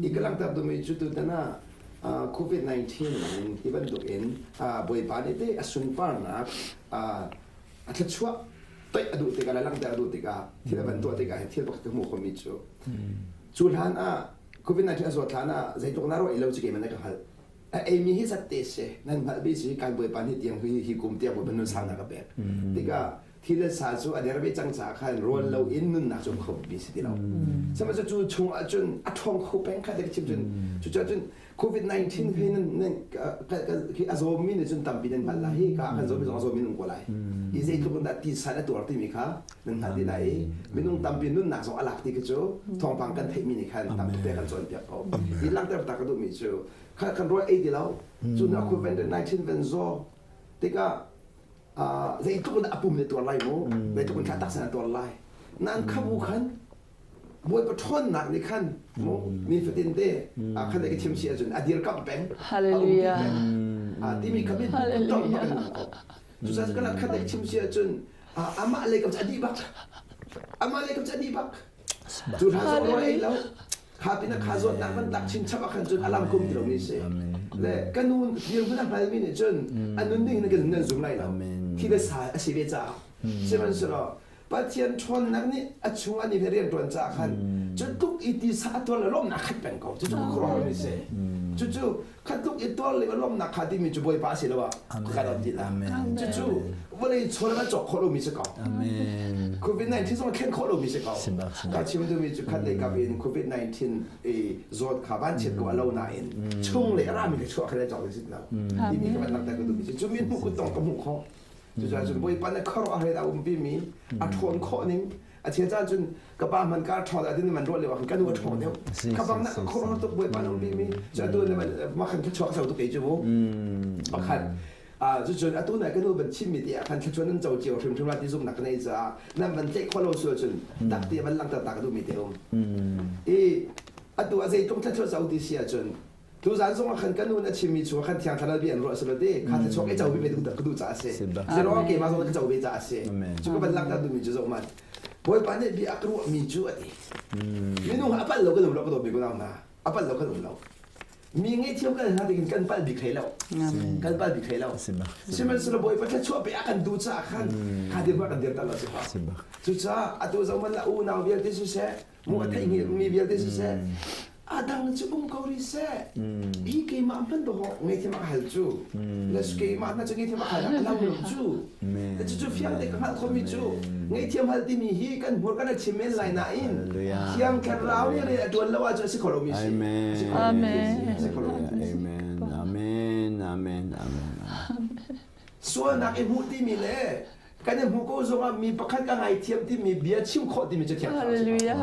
อีกกำลังตัดตัวมีจุดตัวนั้นโควิด-19ที่บันดุเอ็นบริบาลนี้ได้สุนปานนะอัตชัวตัวอดูติกาลังแต่อดูติกาที่เราเป็นตัวติกาที่เราเป็นหมู่คนมีจูจูหลานโควิด-19ส่วนหลานใจตรงนั้นเราเอลจิเกมันได้ก็ฮัลไอ้มีฮิสัตเตสนั่นมาบิสิการบริบาลที่เตียงคือฮิกุมเตียงบนนุนสานกับแบบติกาที่เราสาธุอันนี้เราไปจังจากขันรวนเราอินนุนนักจงเขาบิสิที่เราสมัยจูชงจนทองคู่แป้งขัดเด็กชิมจนโควิด-19คือนั่นคืออาโซมินจนตั้มปีนั้นบัลลังก์ก็อาโซมินอาโซมินนุ่งกุไลอีเซตุกันที่สารตัวที่มีค่ะนั่นหาที่ไหนมินุ่งตั้มปีนุ่นนักจงอาลักที่ก็จูทองพังกันเทมินิคันตั้มเตะกันจนเปียกเขาอีหลังแต่ตากระดูกมีจูขันรวยไอ้ที่เราจูนักโควิด-19เป็นโซที่ก็ใจตุกันอาปุ่มในตัวไล่โม่ในตุกันขาตักษณะตัวไล่นั่นขบุขันบวยปะทนหนักในขั้นมีฟตินเต้ขั้นในกระเทียมเชียจนอดีตกับแบงฮาเลลูยาที่มีขมิ้นต้องมาเป็นจุดนั้นก็ขั้นในกระเทียมเชียจนอามาเลยกับจะดีบักอามาเลยกับจะดีบักจุดนั้นก็ร้อยแล้วข้าเป็นนักข่าวนักมันตักชินชับขันจนอารมณ์กุมที่เรามีเสียและกันนู่นเรื่องพนักงานมีเนี่ยจนอันนู้นนี่นั่นก็นั่นสูงไรแล้วที่ได้สายอาชีพจ้าใช่ไหมสิเราปัจจัยชนนักนี่ช่วงนี้เรียนตัวจ้าขันจุดทุกอีทีสาตัวเลยล้มหนักขัดเป็นเขาจุดทุกครองไม่เสียจุดขัดทุกอีตัวเลยล้มหนักขัดที่มีจุดบวยป้าเสียแล้วว่าขัดอันที่ละจุดวันนี้ชนแล้วจบคนเรามีสักเขาโควิด-19ส่งมาแค่คนเรามีสักเขาการชิมดูมีจุดขัดเลยกับอินโควิด-19โจทย์ขาบ้านเช็ดกับเราหน่ายช่วงเลยรามีแต่ช่วงใครได้จบเลยสิแล้วที่มีกับนักแต่ก็ดูมีจุดมีพวกคุณต้องกับหมู่เขาจุดบวยป้าเนี่ยเขาอะไรเราไม่มีอัดทนข้อนี้อาเชียจ้าจนกระป๋ามันการถอดอันนี้มันรวดเร็วกันดูว่าถอดเดียวกระป๋าเนี่ยเขาเราต้องบวยป้าน้องไม่มีจะดูเนี่ยมันมาขันช็อตเสาตุกเอจูมาขันจุดอันตัวไหนก็ดูเป็นชิมมีเดียขันชวนนั่นเจ้าเจียวถึงว่าที่ซุ่มหนักในจ้านั่นมันเจ๊ข้อเราส่วนจนตักเดียมันลังตาก็ดูมีเดียวอันตัวอะไรต้องชวนเสาที่เสียจนทุกอย่างส่งมาขันกันนู่นชิมีชัวขันเทียงทะเลเบียนรถสลัดเด้ขันชกไอ้เจ้าวิเวดูแต่ก็ดูจ้าเสียจะร้องเกมมาส่งไอ้เจ้าวิจ้าเสียจุดก็เป็นลังตาดูมีจุดส่งมันบอยปานเนี่ยบีอักรู้มีจุดมีนุ่งอัปเราก็ดูเราก็ดูมีก็ได้นะอัปเราก็ดูเรามีไงเที่ยวกันหาที่กันปั้นบิกให้เรากันปั้นบิกให้เราใช่ไหมสำหรับบอยปานแค่ชั่วไปอากันดูจ้าขันหาที่ว่ากันเดียวตลอดสิครับจุดจ้าอัตัวสมันละอูน่าเบียร์ที่สุดเสียมัวไทยมีเบียร์ที่สุดเสียAdang cuma kau risau, ini kemah apa tu? Ngai kemah hal tu, les kemah nak cakap kemah hal alam tu, tu fiang dek hal kau micu, ngai kemah hal timi hi kan bukan ada cemil lain lain, fiang kerau ni ada dua lawa je sekolah misi. Amen. So nak ibu timi le. Kan yang buku semua mi pakai kan item ti mi biar cium kau ti mi jadi apa? Haleluya.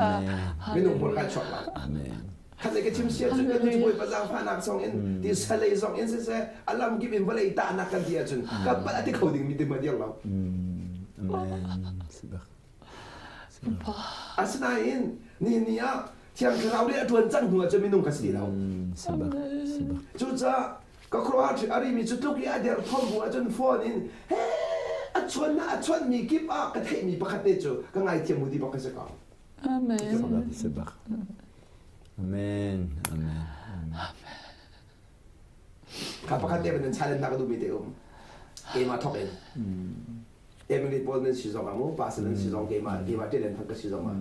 Minum bukan coklat. Amen. Kan lagi cium siapa tu kan tu boleh pasang panak songin di selai songin sese alam gibin boleh tak nak kan dia cun. Kapan ada kau dengan minum dia lah. Amen. Sebab. Asnain ni ya tiang kerau dia tuan cang dua je minum kasih dia. Sebab. Juga kau keluar hari mi cutuk dia ada pom buat cun phone in. Acuan mi kip kat hei mi pakat nejo kan ngai tiang mudi pakai sekal. Amen. Sebab. Amen. Kapakat dia benda challenge nak tu mi dia KIMOT talk Emily Paul nên sử dụng mà muốn pass nên sử dụng cái mà trên nền thằng cái sử dụng mà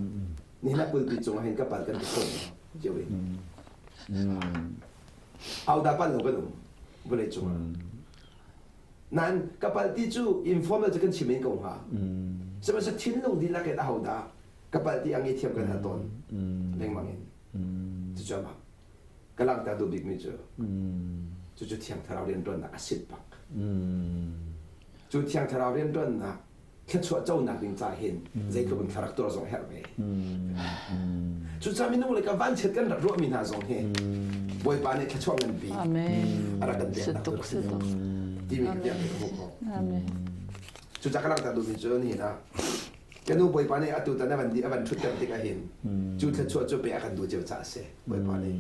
นี่นะปืนปีจงเห็นกับปัดกันทุกคนเจ้าเว้ยเอาดาปันลงกันลงบริจงนั้นกับปัดที่จู่อินฟอร์มจะกันชิมเองกงฮะสมัยสักทิ้งลงดีนักเก็ตเอาดากับปัดที่อังกฤษเทียมกันหาตอนเร่งมังเองจะจำปะกำลังแต่ดูบิ๊กมิจูจู่เที่ยงทาราเรียนด้วยนักสิบปักจู่เที่ยงทาราเรียนด้วยนักแค่ชัวเจ้าหนักดึงใจเห็นใจคือเป็นคาแรคเตอร์สองแห่งเลยจุดจามินุ่งเลยกับวันเช็ดกันรัวมีนาสองเฮบอยปานเนี่ยแค่ช่วงเงินปีอะไรกันเดียร์ที่มีกันเดียร์เป็นพวกจุดจากกำลังแต่ดูมีเจอนี่นะแกนุ่งบอยปานเนี่ยตัวแต่ในวันดีวันชุดกันติกเห็นจุดแค่ชัวจะไปอากันดูเจ้าจ่าเซ่บอยปานเนี่ย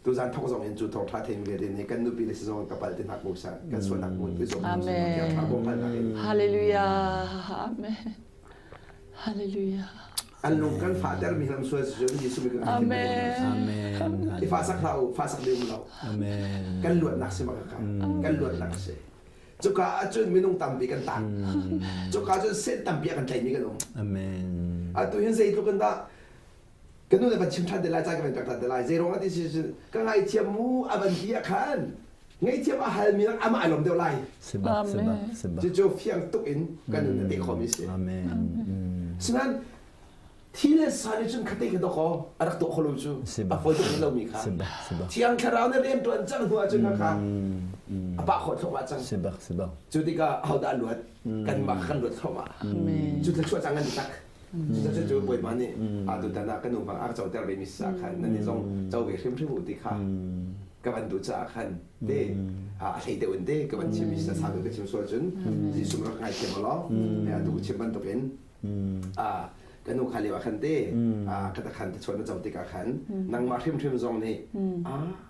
ตัวจานทองสองเห็นจุดทองพระเทมเวรีนี่กันดูปีเลสซองกับปัลตินักบุษากันส่วนนักบุญไปส่งอาเมนฮาเลลูยาอาเมนฮาเลลูยาอันนุ่งกันฝาเดอร์มีน้ำสวยสุดที่สุดคืออาเมนที่ฝาสักเราฝาสักเดียวเรากันหลวดหนักสิมากกันหลวดหนักสิจุกอาจุนมีนุ่งตำปีกันตังจุกอาจุนเส้นตำปีกันใจมีกันลงอาเมนตัวยันเสียทุกคนได้กันนู่นเลยเป็นชิมทันเดลายใจกันเป็นตัดเดลายเจรงอ่ะที่ชื่อก็ไงเทียมมูอันที่อาคารไงเทียมอาหารมีนักอามาอารมณ์เดลายจู่ๆเพียงตุกอินกันนู่นเด็กคอมิสฉะนั้นที่เลสานิจุนคติกันตัวเขาอันตัวเขารู้จู่อ่ะฝนตกนี่เรามีค่ะเที่ยงคราวนี้เรียนตัวจังหัวจุนนะคะอ่ะปะขอโทษว่าจังจู่ที่ก็เอาด่าหลวดกันมาขันหลวดเข้ามาจู่ที่ช่วยจังกันตักจะจู่บ่อยมานี่ดูแต่หน้ากันนุ่งบางอาเจ้าเตอร์ไปมิสซาคันนั่นนี่ต้องเจ้าเวทเข้มขึ้นบุตรค่ะกับวันดูจ้าคันเด้ใช้เดี๋ยววันเด้กับวันชิมิสซาสามก็ชิมส่วนจนที่สมรักไงเขียนมาล้อดูชิมมันตัวเป็นกันนุ่งขันเลี้ยวขันเด้กระตะขันจะชวนเจ้าติกาขันนั่งมาเข้มเข้มซองนี่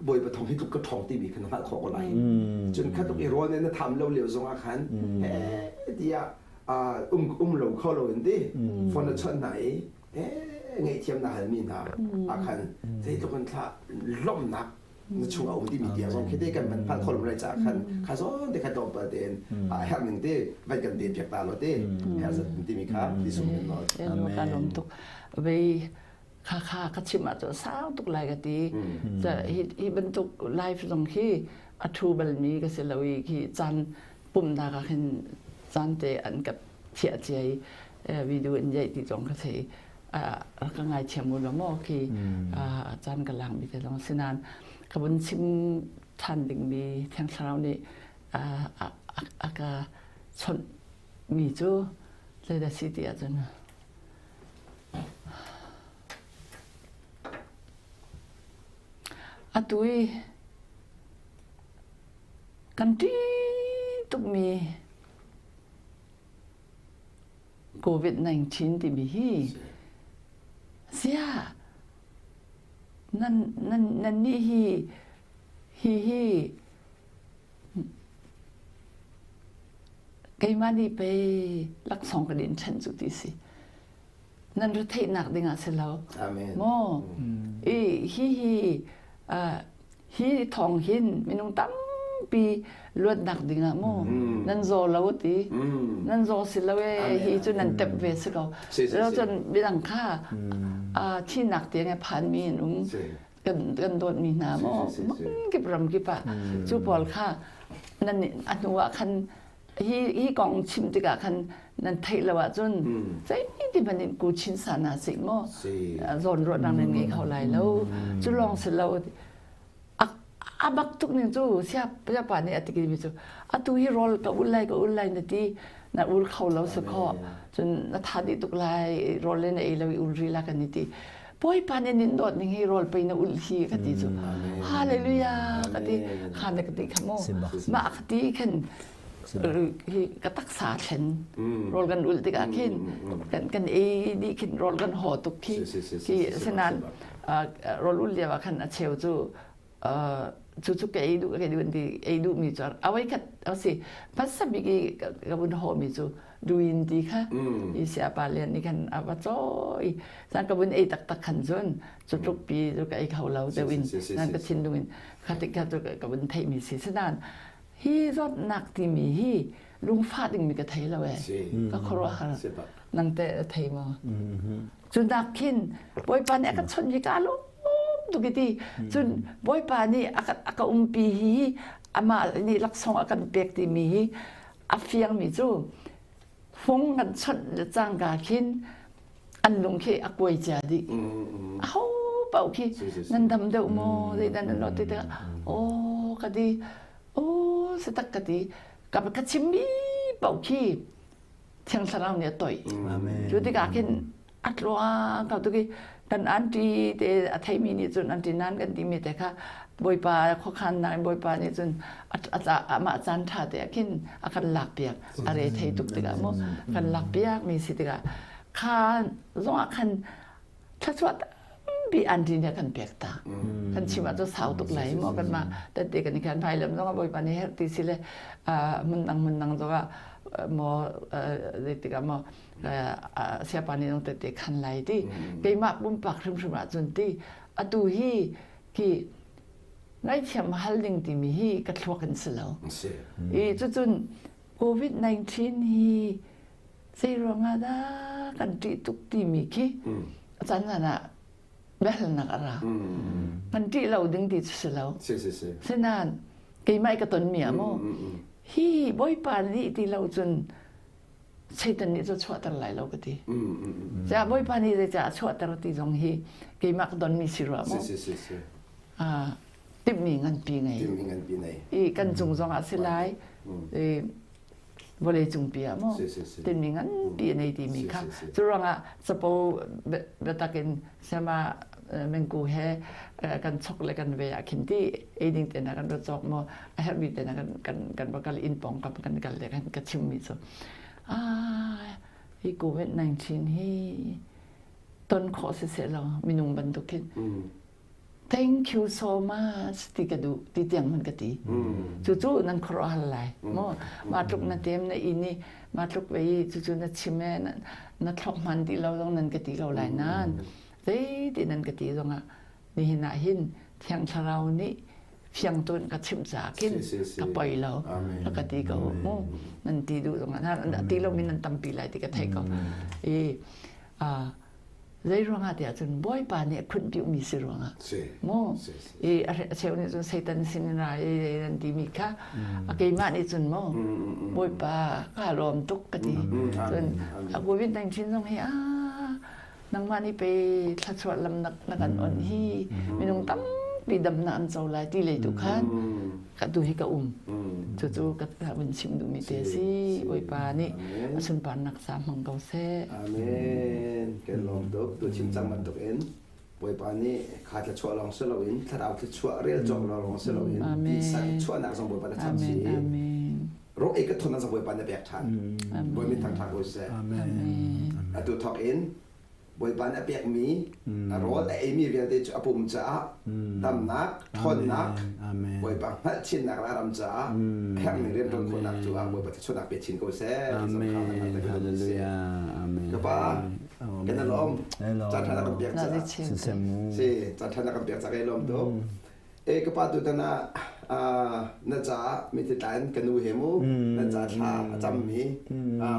บ่อยประทองให้ทุกกระทองที่มีขนาดของอะไรจนขั้นตุกอีโรเนี่ยนะทำเร็วๆซองอาขันเดียเราเข้าเราเห็นดิฟอนต์ชั้นไหนไงเทียมนาหามีนาอาคารที่ทุกคนท่าล้มนักช่วงเอาที่มีเดียสองคิดได้กันมันพันคนอะไรจากคันข้าซ้อนที่ข้าตอบประเด็นแห่งหนึ่งที่ไปกันเดียนเพียงตาเราที่แห่งสิ่งที่มีค่าที่สูงเป็นน้อยการล้มตุกไปค่าคัดชิมอาจจะสาวตุกลายกันดีจะฮิบันตุกไลฟ์ตรงที่อัทูบัลมีก็เสียเลยที่จันปุ่มดากันจันเตอันกับเทียใจวิดีโอใหญ่ที่จงกระเทก็ง่ายเชื่อมูลมอคือจันกำลังมีแต่ต้องสินานขบวนชิมทันดึงมีทางเช้านี่อากาชนมีจูเลยได้สิทธิ์อาจารย์ตุยกันที่ตุกมีCOVID-19 ที่มีเสียนั่นนี่ไกมานี่ไปลักสองกระดิ่งฉันสุดที่สินั่นรู้เทหนักดิ่งอ่ะเสร็จแล้วโมฮีทองหินไม่นุ่งตั้มปีลวดหนักดิ่งอ่ะโมนั่นโซลาวตีนั่นโซสิลาวฮีจนนั่นเต็มเวสก็แล้วจนบิดังค่าที่หนักเตียงผ่านมีนุ่งกันโดนมีน้ำมันเก็บรำกิบะจูบอลค่ะนั่นอันว่าคันฮีกองชิมติกะคันนั่นไทยละว่าจนใจที่มันกูชินสานาสิโมโซนรถดังนั้นไงเขาไหลแล้วจูลองเสร็จแล้วอาบักทุกนี่จูเสียประปานนี่อติกิบิจูตุฮีโรลก็อุ่นไลนั่นที่นั่นอุ่นเขาแล้วสักข้อจนนัทาดิตุกไลโรลเลยนะเอลวิอุ่นรีลากันนี่ที่ปอยปานนี่นินโดดนี่โรลไปนะอุ่นฮีกันที่จูฮาเลลูยากันที่ขันกันที่ขโมมากันที่ขันก็ตักษาฉันโรลกันอุลติกาขินกันดีขินโรลกันหอตุกที่ฉะนั้นโรลอุลเดียวกันเชลจูจุกดูวันที่ดูมีจ้าเอาไว้กัดเอาสิพัสบิกีกับบุญหอมีจูดูอินดีค่ะอีเสียปาเลียนนี่กันอาวัจอยสังกับบุญตักขันจนจุกปีจุกเขาเราแต่วินนั่นก็ชินดูวินขัดติกาจุกกับบุญไทยมีสิฉะนั้นฮีรถหนักที่มีฮี ลุงฟาดดิ่งมีกระไทยแล้วก็ครัวค่ะนังแต่ไทยมาจุนดักขินบอยปานเนี่ยก็ชนยิกาลุตุกิตีจุนบอยปานนี่อากาปีฮีอามานี่ลักษณะอาการเปียกตีมีอาเฟียงมีจูฟงกันชนจะจ้างกาขินอันลงเคอากวยจาดิเขาเป่าขี้นั่นดำเดวโมได้นั่นเราติดโอ้กะดีโอ้สตักกะดีกับกะชิมีเป่าขี้เทียงสลาวเนี่ยต่อยจุดที่กาขินอัดรัวเขาตุกี้ดันอันที่เดอไทยมีนี่จนอันที่นั้นกันดีมีแต่ค่ะบอยปาข้อขันนายบอยปานี่จนอาจารย์ท่าแต่ขินอาการหลักเปียกอะไรไทยตุกติกะโมกันหลักเปียกมีสิติกะข้าลงอาคันชัดชัดบีอันดีเนี่ยกันเปียกตากันชิมาจะสาวตุกไหลมอกันมาแต่เด็กกันนี่กันไปแล้วต้องบอยปานี่ตีสิเลยมันนั่งตัวก็มอเด็กก็มอเสียปานี่ต้องเด็กขันไหลที่เกี่ยมาบุ้มปากริมสุราจนที่อดูฮีที่ในเชียงฮัลลิงที่มีฮีกระทวกันสิแล้วจนโควิด-19ฮีเสียรงอาดากันที่ทุกที่มีขี้อาจารย์น่ะเบลนักอะไรกันที่เราดึงที่สิแล้วเส้นนั้นเกี่ยมาอีกต้นเมียโมฮีบอยปานนี่ที่เราจนใช่ตอนนี้จะช่วยตลอดเราก็ดีจะบอยปานนี่จะช่วยตลอดที่ตรงฮีเกี่ยมาก็ต้นมีสิระโมติมีเงินปีไงอีกันจงจงอาศิลายบริจุงปีอะโมติมีเงินปีในที่มีค่ะจุดว่าสปอเบตักินใช่ไหมมันกูเฮกันชกเลยกันเวียคินที่เอดิงเตนะกันรถจอกโมเฮบิเตนะกันประกาศอินปองกับกันเลยกันชิมมิโซฮีกูเวท19ฮีต้นขอเสียเรามีนุ่งบรรทุกคิดThank you so much ที่กระดูที่เตียงมันกะตีจู่ๆนั่นครออะไรมาทุกนาเต็มในอินี่มาทุกไปจู่ๆนั่นชิมแม่นั่นทอกมันที่เราต้องนั่นกะตีเราหลายนั่นที่นั่นกะตีตรงนี่เห็นหน้าหินเทียงชาเรานี่เพียงต้นก็ชิมจากินก็ปล่อยเราแล้วกะตีก็นั่นตีดูตรงนั้นตีเรามีนั่นตั้มปีไรที่กะไทยก็เลยร้องอาเดียจนบ่อยปานเนี่ยคุณพิวมีสิร้องอ่ะโม่เชลนี่จนเซตันสินรานันดีมีค่ะเกี่ยมานี่จนโม่บ่อยปาข้ารวมตุกกะดีจนโควิด-19ต้องให้นังมานี่ไปทัศวรรษลำนักกันอ่อนฮีมีน้องตั้มปีดำน้ำเจ้าลายที่เลยทุกขันกัดดูให้กะจู่ๆกัดมันชิมดูมีเตซี่บ่อยปานี่สุนปานนักสามของเขาเซ่อาเมนแกลองตัวชิมจังมันตัวเองบ่อยปานี่ขาดจะชั่วลองเสลวินถ้าเอาที่ชั่วเรียลจงลองเสลวินที่สั่งชั่วนักสมบูรณ์ปานทันทีโรคเอกทนนักสมบูรณ์ปานแบบทันบ่อยมีทางโกเซ่ตัวทอกเองบ่อยปานเปียกมีรถแต่มีเรียนที่อปุ่มจ้าดำนักทนนักบ่อยปานชินนักละรำจ้าแค่มีเรียนตรงคนนักจ้าบ่อยปานชนนักเป็นชินโกเซ่อาเมนฮาเลลูยาอาเมนก็ป่ะกันนั่นล้อมจัดทานกันเปียกจ้าสิจัดทานกันเปียกจ้าไอ้ล้อมตัวก็ป่ะตัวนั้นน่าจะมีติดตั้งกันดูเหมูน่าจะท่าจำมี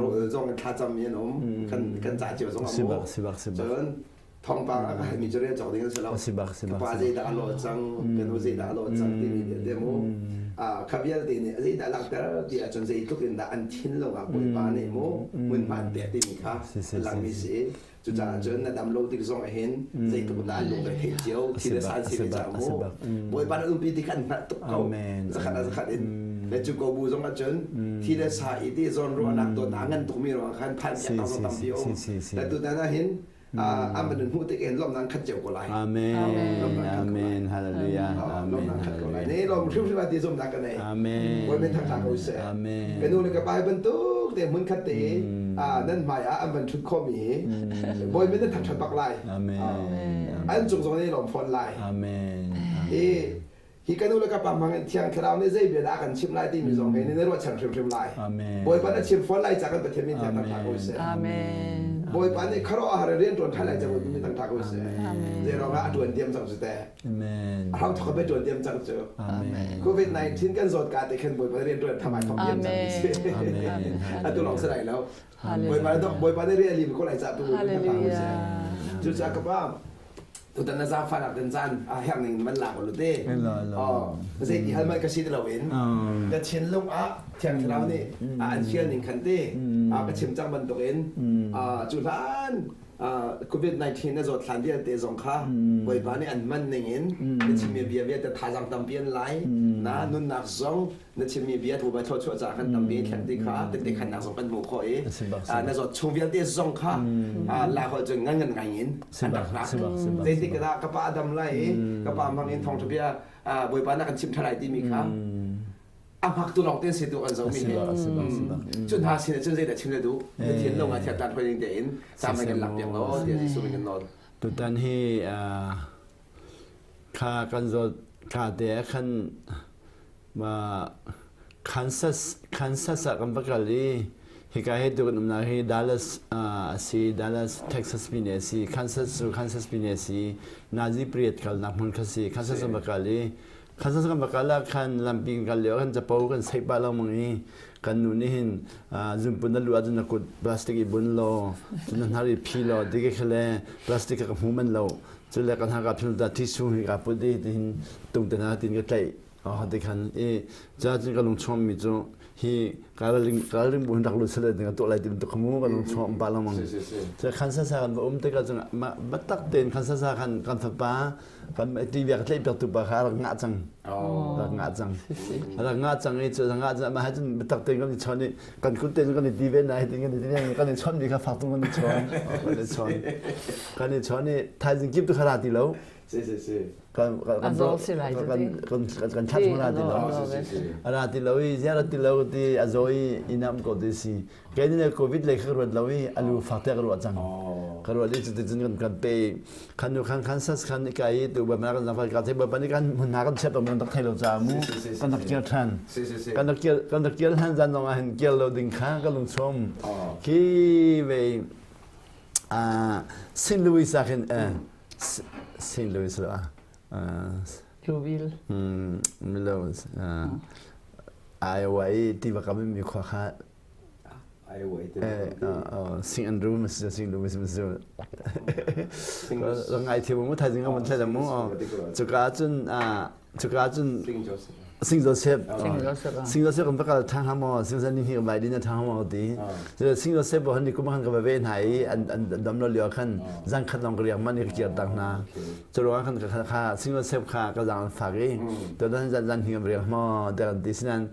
รู้จงท่าจำมีน้องกันจ่าเจียวสองชั่วโมงจนท้องปากก็มีจะเรียกจอดดิ้งเสร็จแล้วก็ป่ะจีดาโลจังกันดูจีดาโลจังที่มีเดโมขับยันตีเนี่ยจีดาหลักแต่จีจนจีทุกอย่างด่านชิ้นลงอ่ะปุ่นป่าเนี่ยโมมันผ่านเปียกที่มีค่ะหลังมีสีจุดจ่าจนน่ะดำลงที่ส่งเห็นจีทุกด่านลงไปเห็นเจียวที่ได้สารสีจ่าโมป่วยป่าอุ้มปีที่ขันพระตุกเขาสักขัดอินและจุกบูส่งมาจนที่ได้สายที่ซอนรัวนักตัวหนังกันตุกมีรัวขันพันเสียต้องตั้งเดียวและตัวนั้นเห็นมันเป็นผู้ที่เอ็นลมนั้นขัดเจียวกุไลอาเมนอาเมนฮาเลลูยาอาเมนฮาเลลูยานี่ลมริ้วริ้วที่สมดังกันเลยอาเมนวันเป็นทางทางอุเสอาเมนกันดูในกระบายบรรทุกแต่มึงขัดตีนั่นหมายมันชุดข้อมีวันไม่ได้ทำฉันปักไลอาเมนอันจงๆนี่ลมฝนไลอาเมนฮีกันดูแล้วก็ปั๊มมันเที่ยงคราวนี้ใจเบียดกันชิมไล่ที่มีสองเห็นในรถฉันชิมไล่บอยปันนั้นชิมฝนไล่จากกันประเทศมีทางทางอุเสอาเมนบอยปันนี่คราวอาหารเรียนจนไทยไล่จากมีทางทางอุเสแ เดี๋ยวเราก็ด่วนเตรียมจังสุดแต่ Amen. เขาจะไปด่วนเตรียมจังเจอ Amen. COVID-19 กันสดการแต่ขึ้นบนประเทศด้วยทำไมเขาเตรียมจังสิอ่ะตัวลองสลายแล้วบอยมาได้เรียนรีบก็ไหลจับตัวจุดจากกับว่าตัวนั้นจะฟังอับเดินจันแห่งหนึ่งมันหลักกว่าลุเต้อ๋อไม่ใช่ที่ฮัลมันก็ชิดเราเห็นแต่เช่นลงเที่ยงเรานี่อันเชื่อหนึ่งคันเต้ก็ชิมจังบันตัวเองจุดนั้นCOVID-19 นะจดทันที่เตะสงข้าบอยบ้านนี่อันมันหนึ่งเองนั่นชิมีเบียร์แต่ทาจังตำเบียนไหลนะนุ่นนักซองนั่นชิมีเบียร์ถูกไปทอดชั่วจากกันตำเบียนแข่งตีขาแต่ขันนักซองเป็นหมู่คอยนั่นจดชงเบียร์เตะสงข้าลาเขาจะงั้นไงเองอันดับนะแต่ที่กระดาษกระป๋าดำไหลกระป๋าบางเองทองทะเบียบอยบ้านนักชิมทลายที่มีข้าพักตัวลองเต้นเสียตัวกันสองมีเหตุจนหาสิ่งที่จะได้ชิมเลยดูเทียนลงอาทิตย์ตัดไปยังเด่นสามกันหลับอย่างเราเดี๋ยวสุ่มกันนอนตุตันให้ข้ากันจดข้าเดียขันมาคันซัสกันปกติฮิกาให้ดูกันนะให้ดัลลัสเท็กซัสพิเนซีคันซัสพิเนซีนาซีเปรียดกันนักมันคัสซีคันซัสกันปกติคันซัสกันปกติคันลำปิงกันเหลียวกันจะปูกันใส่บาลามังนี้กันนู่นนี่หินจุ่มปุ่นนั่นล้วนจนกุดพลาสติกบุญโลจนหาริพีโลดิเกะเลพลาสติกกับหูมันโลจนแล้วกันหากับพิลดาทิชชูฮิกับปุ่นที่หินตุ่มแต่หน้าตินก็ใจดิคันจ้าจริงก็ลงชมมิจูฮีการลิงบุญดักลุสเลดึงตัวอะไรติดตัวขมูก็ลงชมบาลามังจะคันซัสกันว่าแต่ก็จังมาตักเต็นคันซัสกันฟ้าป้ากันที่เบียร์เล่นประตูปากรักงาจังรักงาจังนี่จะงาจังมาให้จนมาตักเต็นกันที่ชนนี่กันคุณเต็นกันที่ดีเวนไหนเต็นกันที่นี่กันที่ชนมีข้าฝากตรงกันที่ชนกันที่ชนนี่ไทยจริงกิ๊บตัวขนาดที่แล้วกันชัดขนาดที่แล้วขนาดที่แล้วเสียขนาดที่แล้วที่อาโซอินามก็ดีสิแค่นี้โควิดเลยขรวดแล้วอาลูฝากแต่ขรวดจังขรวดนี่จะจนกันไปขันอยู่ขันซัสขันนี่ไก่ตัวแบบนั้นกันสัมผัสกันที่แบบนี้กันมันหากันเช็ดตรงนั้นตักไทยเราจามูกันตักเกียร์ทันกันตักเกียร์ทันจันทร์น้องเห็นเกียร์เราดึงข้างกันลงชมที่ไปเซนต์ลุยส์กันเซนต์ลุยส์ละยูวิลไม่รู้ไอ้ไว้ที่ว่าก็ไม่มีข้อค้าสิงอันรู้มันจะสิงรู้มันจะเราไงที่ผมไทยจริงก็มันใช่แต่มั้งจุกาจุนสิงโจเซฟกันประกาศทางฮามอสิงสันนี่กับใบดินทางฮามอดีจะสิงโจเซฟบอกให้กูมาหันกับเวนไหอันดำนอเลียวขันจังขันลองเรียกมันนี่เกี่ยวต่างนาจะรู้ว่าขันกับข้าสิงโจเซฟข้าก็จังฝากเองแต่ตอนนั้นจันหิงกับเรียกมอแต่กันดิสนัน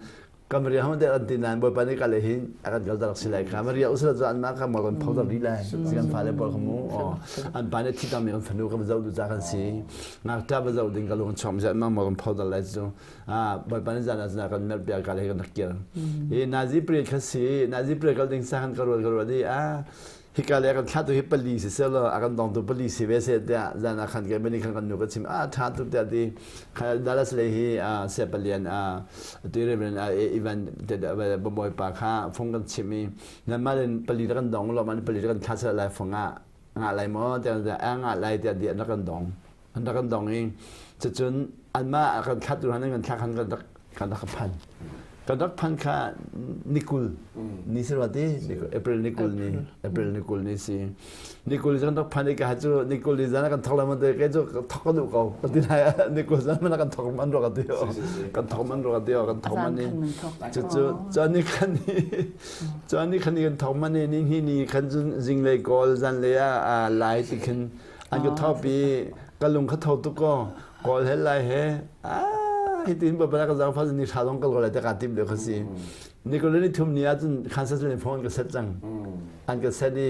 ก็มาเรียกเขาแต่กันดินันบอยปานิกันเลยหินอาการก็จะรักสิไลค่ะมาเรียกอุตส่าห์จะอันมากก็มากันพอตรีเลยสิกันฟ้าเลยบอกขโมอันปานิที่ทำอย่างฝันดูก็มาเจ้าดูจากกันสินักจับมาเจ้าดึงกันลงชมจะมากันพอตรีจูบอยปานิจานากันเมื่อปีกันเลยกันนักเกี่ยวนาซีเปรียดขั้นสินาซีเปรียดก็ดึงสร้างกันรัวดีฮิกาเลกันทัดตัวฮิปลีสิเซลล์อากันดองตัวปลีสิเวสเดียจานาขันกันเป็นนิคันกันนุกัชิมทัดตัวเดียดีดัลลัสเลยฮีเซปเลียนตัวเรื่องอีเวนต์เด็ดบอยปากข้าฟงกันชิมีนั่นมาเล่นปลีกันดองเรามันปลีกันทัดอะไรฟงงาอะไรมั้งแต่งาอะไรแต่เดียนักกันดองนักกันดองเองจะจนอันมากันทัดตัวนั้นกันทัดกันนักพันกันนักพันข้านิคุลนี่สวัสดีเอเปริลนิคุลนี่สินิคุลจะกันนักพันนี่ก็ฮัจูนิคุลนี่จะนักกันทอกแล้วมันเด็กก็จะทอกกันดูเขาปฏิทินนิคุลจะมันนักกันทอกมันรักเดียวกันทอกมันรักเดียวกันทอกมันนี่จอนนี่คันนี้กันทอกมันนี่คันจิงเลยกอลจันเลยไลท์ที่คันอันก็ท็อปปี้กันลงเขาทอกตุกกอลเฮลไลเฮที่ทีมแบบนั้นก็จะฟังนี่ชาลงก็เลยแต่การทีมเดียวกันสินี่ก็เลยนี่ทุ่มนี้จนคันซัสเลยพอนก็เสร็จจังอันก็เสร็จดี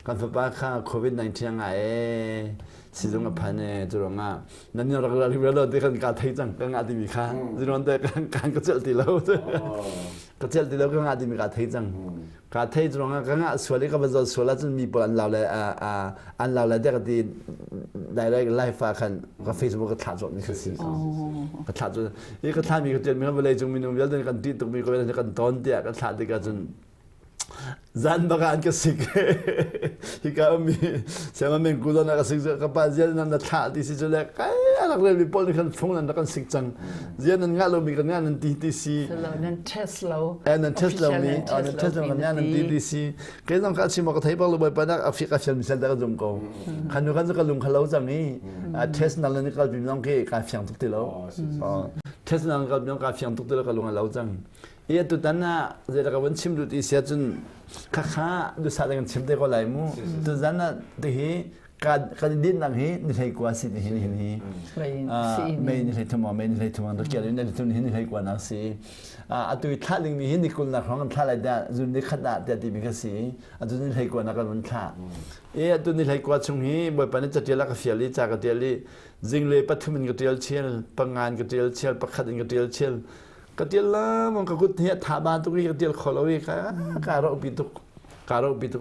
การฝึกป้าค่าโควิด-19ยังไงสิจงกับพันเนี่ยจุดงานั่นเนี่ยเราก็เรียนรู้ที่การการไทยจังก็งานที่มีค่าจุดนั้นแต่การก็เจริญตีแล้วก็เจริญตีแล้วก็งานที่มีการไทยจังการไทยจุดงาก็งานส่วนนี้ก็เป็นส่วนละจนมีปนเราเลยอันเราเลยแต่ก็ที่ได้ไลฟ์ฝากกันก็เฟซบุ๊กก็ถ่ายจดนี่คือสิก็ถ่ายจดนี่ก็ถ่ายมีก็เจอมีเขาไปเลยจงมีนุ่มยัดเดินกันที่ตรงมีก็เป็นกันตอนเดียก็ถ่ายที่กันจน Zan bagaan kasik hika mi sama men kudo na kasik kapag ziyan na natati si Jole kaya anak le pol ni kan phone na kan sik chang ziyan nga lo mi kan nga nan TTC nan Tesla nan Tesla mi nan Tesla kan nga nan TTC kaya nang kasi mo ka thai bang lo boy pa na Africa shel misal da jom ko kanu kan ka lum khalo jang ni Tesla na ni kal bi nong ke ka fyang tuk ti lo Tesla na kal bi nong ka fyang tuk ti lo ka lum khalo jang iya tu tanah jadi kawan cim tu isi acun kakak tu saat dengan cim teko laimu tu zana tehi kad din nang hi nilai kuasi tehi ni main nilai tuma tu kira nilai tuma nilai kuas nasi atu ithaling mi ni kul nak orang thalai dah zun ni khada dah tibi kasi atu nilai kuas nak kan tha iya tu nilai kuas cung hi boy pani catiala ka fiali ca catiali jingle pathumin catial chiel pangan catial chiel pakhatin catial chiel katial lah mong kakut niya thaba tu kaya katial kholowi karo bituk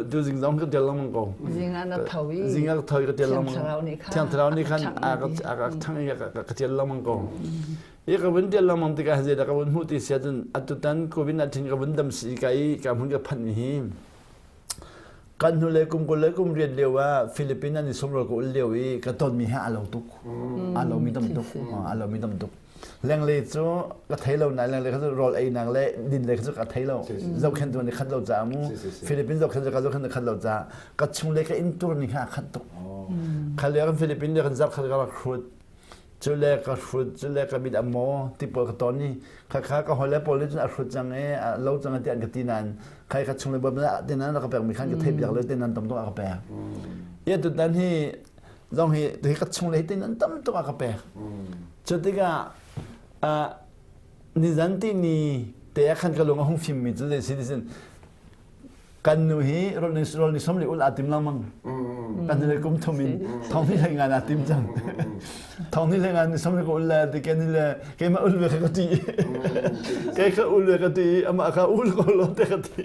tu zingzong katial lah mong ko zinga thawi katial lah mong tiang teraw ni kan agak thang ya katial lah mong ko iya kabun tial lah mong tika hazeda kabun huti siya dun atutan COVID-19 kabun dam si kai kamun ka pan ni kan hulekum riad lewa Filipina ni somro ko lewi katon mi ha alaw tuk alaw mi dam tuk leng le chu ka thailo na leng le ka rol ai nang le din le chu ka thailo zau khen tu ni khat lo cha mu Philippines zau khen khat lo cha ka chung le ka in tur ni ha khat tu khale ka Philippines le kan zap khat ka khut chu le ka bit amo tipo ka toni ka hole pol le chu a khut chang e lo chang ti an ka ti nan khai ka chung le ba na ti nan ka pek mi khan ka thep yak le ti nan tam to ka pek ye tu dan hi zong hi ti ka chung le ti nan tam to ka pek chu ti ka ni zanti ni te akan kalong hong film mi tu citizen kan nu hi rol ni somli ul atim lamang kan le kum thomin thong ni lengan atim jang thong ni lengan ni somli ko ul de ken le ke ma ul be ka ti ke ka ul be ka ti ama ka ul ko lo te ka ti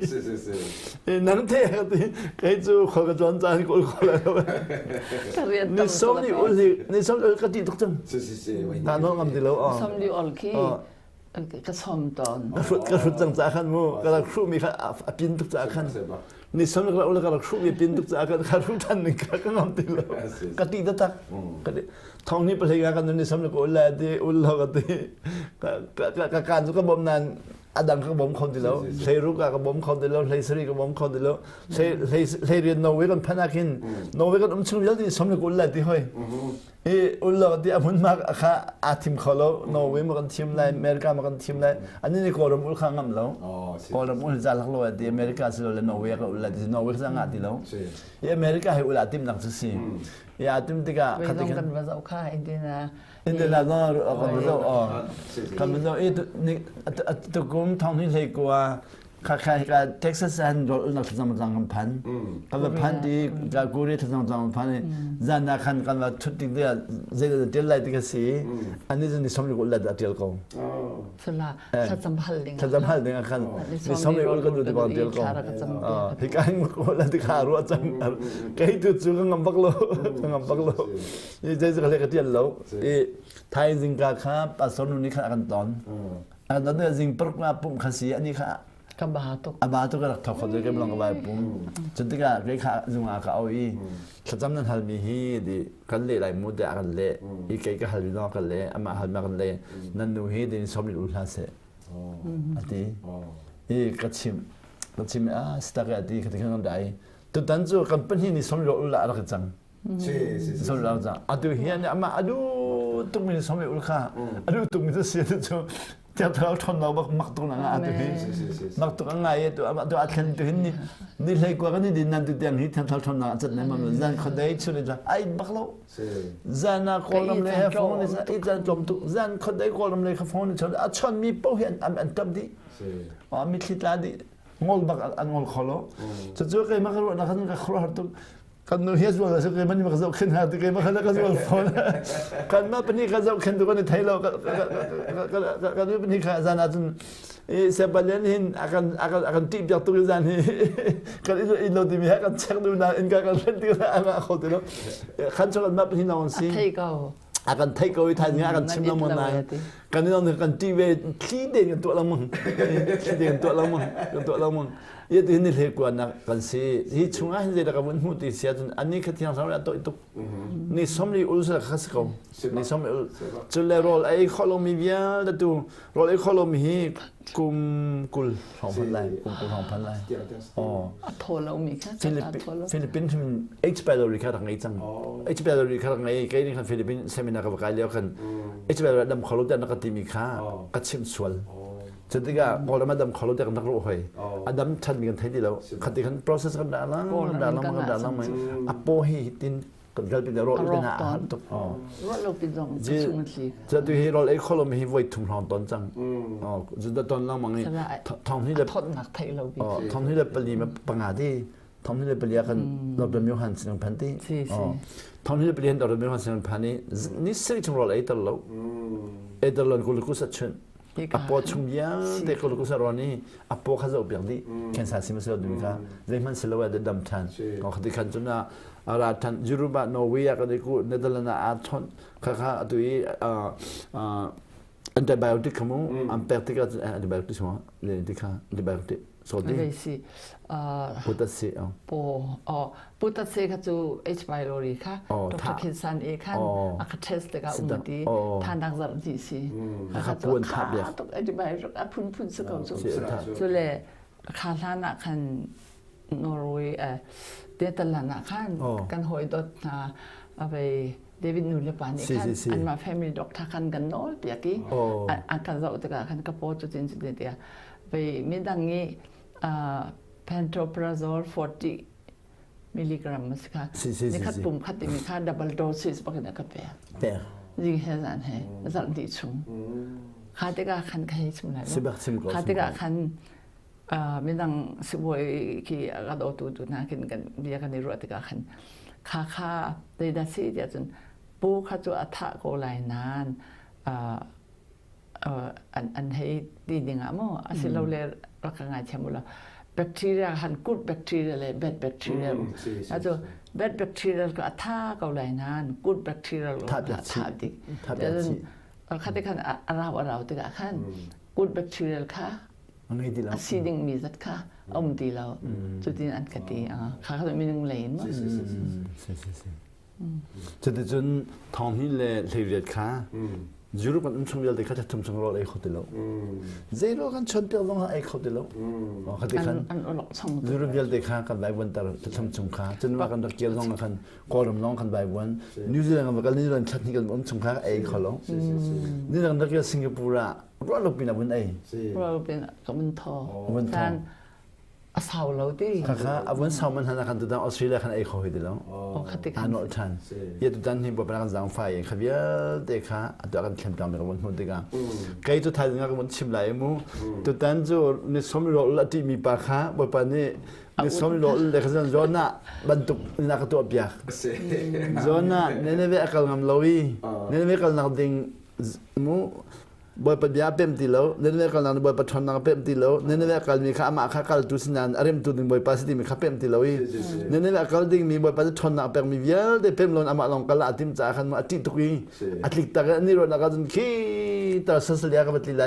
e nang te ka ti ke chu kho ka jon jan ko ul ko la ni somli ul ka ti tok jang ta no ngam ti lo somli ul ki ka som ton ka rut jang cha khan mu ka khru mi kha apin tuk cha khan ni som ka ul ka khru mi pin tuk cha khan ka ru tan ni ka ngam ti lo ka ti da tak ka thong ni phle ga kan ni som ko ul la ti ul lo ka ti ka kan su ka bom nan adang ka bom khon ti lo sei ru ka bom khon ti lo sei sri ka bom khon ti lo sei ri no we kan phanakin no we kan chung yal ti som ko ul la ti hoi e ul lo ti amun ma kha atim kholo no we ma kan tim lai america ma kan tim lai ani ni ko rom ul kha ngam lo ko rom ul za lak lo ti america so le no we ka ul la ti no we sa nga ti lo e america he ul atim nak si e atim ti ka kha ti kan ba za kha Indela no kan no e ni to kum thong ni le kwa ka Texas and rol na tsam jang pan ka pan di ga guri tsam jang pan zan na kan kan thutti de ze de lai de si ani ni somli ko la da tel ko sala sa cham hal ling kan ni somli ko ko de ba tel ko hi ka ng ko la de kha ru chang kai tu chu ngam bak lo ni je ze le ka tel lo e thai jing ka kha pa son ni kha kan ton an da jing per ma pum khasi ani kha kabahatok ka thok khode ke blong ba pum chuntika ke kha zunga ka oi khajam nan hal mi hi di kan le lai mu da kan le I ke ka hal no kan le ama hal ma kan le nan nu hi di som ni ul ha se ati e ka chim sta ka ati ka kan dai tu tan chu company ni som ro ul la ka chang som ro cha atu hi ani ama adu tu mi som ul kha adu tu mi se chu Tiap tahun thon nak mak tu nak ada ni, mak tu ngai tu akan tu ni lagi gua kan ni nanti tiang ni tiap tahun thon nak cakap nama zan khodai curi dah, ay baklo, zan nak kolam le phone ni zan jom tu zan khodai kolam le phone ni curi, acon mi pau hian am tabdi, mi tadi ngol bak ngol kholo, sejuk kay makaru nak kan kholo hartu. Kan nu hias wala so kay mani makazau khen ha kay makala ka wal phone kan ma pani kazau khen tu kan thailo kan nu pani ka zana tun e se balen hin akan tip jak tu zan hi kan ilo di mi ha kan chak nu na in ka kan ren ti na anga kho tu no kan so kan ma pani na on si akan thai ko thai ni akan chim na mon na กันนี่ต้องกันจีเวขี้เด่นกันตัวละมึงขี้เด่นตัวละมึงตัวละมึงยี่ตัวนี้เรียกว่านักกันสิที่ช่วงนั้นเด็กกับวันหูตีเสียจนอันนี้คือที่เราทำแล้วตัวนี่สมัยอุลสระข้าศึกนี่สมัยจุดเล่โรลไอ้ข้อลมีเบียร์แล้วตัวโรลไอ้ข้อลมีกุม2,000 ไร่กุม2,000 ไร่อ๋อโทรเรามีค่ะฟิลิปปินส์มันเอ็กซ์แปดริกาทางไหนจังเอ็กซ์แปดริกาทางไหนใกล้นี่คันฟิลิปปินส์เซมินาร์กับใครเลี้ยวกันเอ็กซ์แปดดำขลุ่ยแต่นักตีมีค่ากัดชิมสวลจนที่ก็พอเรามาดำขลุ่ยแต่กันนักรู้เหรอดำชันมีกันเท่าดีแล้วขัดที่กัน process กันด่าล้างมั้ยอัปโปให้ตินกันกันเป็นรถเป็นอาหารตุกรถเราเป็นสองชุมชีจะดูให้รถไอ้ข้อเราไม่ให้ไว้ทุ่งทองตอนจังจะตอนล่างมังนี่ทองที่จะทอดหนักไทยเราทองที่จะปลีมาปังอาที่ทองที่จะปลีกันเราเป็นมิวฮันสิงพันที่ทองที่จะปลีกันเราเป็นมิวฮันสิงพันนี่นี่สิ่งที่เราไอ้ตลอดกุลกุศลชนอัปโปชุมยาเด็กกุลกุศลนี่อัปโปข้าจะอุปยังดีแค่สาสิมาเสียดูค่ะเรื่องมันเสลวเดินดำชันก็ขัดขันจนน่ะอาราทันยูรูบะนอร์เวย์ก็ได้กูเนเธอร์แลนด์อาทอนข้าตัวนี้อันเดอร์ไบโอติกขโมอันเปอร์ติกก็อันเดอร์ไบโอติกใช่ไหมเรื่องที่ข้าอันเดอร์ไบโอติกสวัสดีพุทธเสกพุทธเสกก็จะเอชไบโรลีค่ะดร.คินสันเอคันอาคาเทสต์ก็อุมาดีทานดังสารดีสิข้าพูดทับเลยต้องอธิบายรักพุ่นสกัดสุดเลยข้าท่านคันนอร์เวย์เดตลานะคันกันหอยดอทนาเอาไปเดวิดนูเลปานี่คันอันมาแฟมิลี่ด็อกท่าคันกันโน้ตเปียกี้อันกันเราแต่กันกระโปรงจุดนี้จุดเดียไปมีดังนี้แพนโทปราโซล40 มิลลิกรัมมั้งค่ะนี่คัดปุ่มคัดที่มีค่าดับเบิลโดซิสปกติก็เปียยิงเฮซันเฮซันดีชุ่มค่าที่ก็คันใครชุ่มไหนค่าที่ก็คันมีดังสิบวัยที่กระโดดตูน่ากินกันเบียกันในรัวที่ก็คันค่าได้ดัชนีเดียวจนปูข้าจะอัฐโกไลนานอันให้ดีดิ่งอ่ะมั้งอาศัยเราเลยรักงานเชื่อมละแบคทีเรียหันกูดแบคทีเรียเลยแบดแบคทีเรียแล้วจะแบดแบคทีเรียก็อัฐโกไลนานกูดแบคทีเรียก็อัฐดิแต่จนข้าที่คันเราที่ก็คันกูดแบคทีเรียค่ะอาซีดิ้งมีสัตว์ค่ะอมดีแล้วจุดที่อันกติข้าเขาจะมีหนึ่งเลนมั้งจะได้จนทองนี่เลยเรียดค่ะยูโรกันชุ่มเยอะเลยเขาจะชุ่มรอไอ้คนเดียวเจโร่กันชนเดียวลงไอ้คนเดียวเขาที่คันยูโรเยอะเลยค่ะกันใบวันแต่จะชุ่มค่ะจนว่ากันตะเกียบลงกันกอดลงกันใบวันนิวซีแลนด์กันนิวซีแลนด์ชัดนี่กันชุ่มค่ะไอ้คนลงนี่กันตะเกียบสิงคโปร์อะเราลงเป็นอะไรเราเป็นกับมันทอการสาวเราที่ค่ะวันสาวมันหันกันตัวนั้นออสเตรเลียกันไอ้เขาเดียวฮันนอชันยัดตัวนั้นที่บอกเป็นการสังไฟขบเยอะเด็กค่ะตัวกันเข้มกันเป็นวันหุ่นเด็กใครตัวไทยงานกันชิมไหลมูตัวนั้นจู่ในสมัยเราละที่มีปากค่ะบอกปานนี้ในสมัยเราเด็กเขาจะโจน่ะบรรทุกนักตัวเปียกโจน่ะเนี่ยเวกัลงามลอยเนี่ยเวกัลนักดิ่งมูบอยปัญญาเป็นตีแล้วเนื้อกันนั้นบอยปัจจุบันเป็นตีแล้วเนื้อกันมีข้ามาข้ากัลตุสินันอารมณ์ตุดิงบอยปัสติมีข้าเป็นตีแล้วเนื้อกันดิ่งมีบอยปัจจุบันเป็นมีเยอะได้เป็นลอนอามาลองกัลอาติมจ่าขันมาอาทิตย์ตุกีอาทิตย์ตะกันนี่รถนักจนขี้ตาสัสเลียกับตีไหล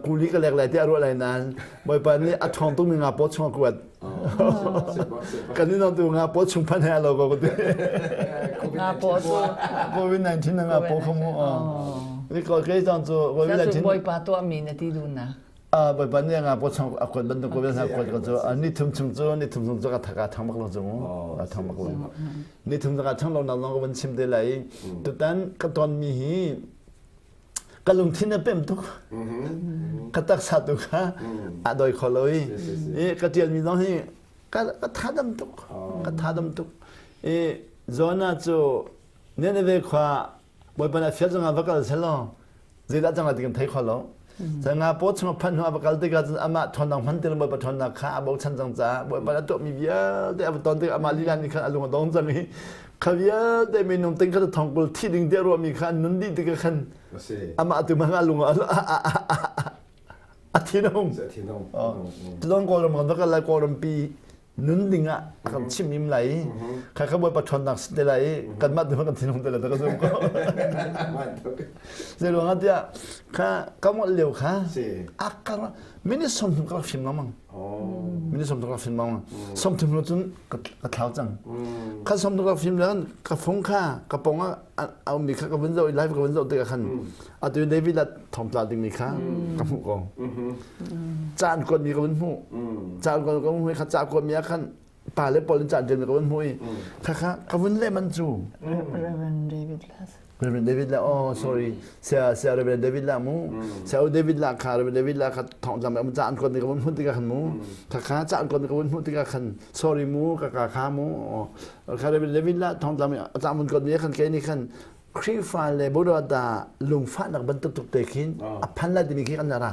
กุลีก็เล็กไหลที่อารมณ์ไหลนั้นบอยปันนี่อัดทองตุ้งมีงาปอดช่องกวดกันนี่น้องตัวงาปอดช่องพันแห่เราก็กดงาปอดโควิด-19งาปอดขโมยนี่ก็เคยตอนจู่ว่าเวลาที่บอยปาตัวมีนาทีดูนะบอยปาเนี่ยงาปอดช่องคนบันทึกก็เป็นคนก็จู่อันนี้ทุ่มจู่นี่ทุ่มจู่ก็ทักทางมักลงจู่ทางมักลงนี่ทุ่มจู่ก็ทางเราน้องก็มันชิมได้เลยตุตันก็ตอนมีก็ลงที่นั่นเป็นตุกก็ตักสัตว์ตุกฮะโดยคนเลยก็เจียนมีน้องที่ก็ท้าดำตุกก็ท้าดำตุกโซน่าจู่เนี่ยในเวกว่าบอยปนัดเฟียจังอาบักลเซลล์เจด้าจังอาดิกันไทยขอลงจังอาปอดชงพันหัวบักลติกันอามาทอนดังพันเตลบอยปทอนนักข้าบอกฉันจังจ้าบอยปนัดตัวมีเยอะแต่ตอนที่อามาลีลานี่ขันอารมณ์ดองจังนี้ขับเยอะแต่มีนุ่มติงขัดทองกุลที่ดิ่งเดียร์ว่ามีขันนุ่นดีติกันอามาตัวมันอารมณ์อาทิตย์น้องจะต้องกอลมันบักลกอลปี นุนดิ่งอ่ะกับชิมยิ้มไหลใครขบวนประชนหนักสิไหลกันมาถึงกันทิ้งแต่ละก็ส่งก็เรื่องนั้นเนี่ยข้าก็หมดเร็วค่ะอักกันไม่ได้สมถึงกับฟิล์มมั้งไม่ได้สมถึงกับฟิล์มมั้งสมถึงเราจนกับเท้าจังข้าสมถึงกับฟิล์มแล้วกับฟงข้ากับปงอ่ะเอามีข้ากับวันเสาร์ไลฟ์กับวันเสาร์ตัวกันเอาตัวเดวิดละทอมปลาดิ่งมีข้ากับผู้กองจานคนมีกับวันผู้จานคนกับวันผู้ข้าจานคนมีขั้นป่าเล็บปอลจานเดินกับวันผู้ข้ากับวันเล่มันจูเรเวนเดวิดละอ๋อ sorry เสียเรเวนเดวิดละมูเสียเดวิดละค่ะเรเวนเดวิดละค่ะทองจำแบบจานคนนี้กับวันผู้ติกาขันมูข้าจานคนนี้กับวันผู้ติกาขัน sorry มูกับข้ามูข้าเรเวนเดวิดละทองจำจานคนนี้ขันแค่นี้ขันครีฟาเลบุรุษดาลุงฟ้านักบันทึกตุกเตคินพันละดิมิคิกันนาระ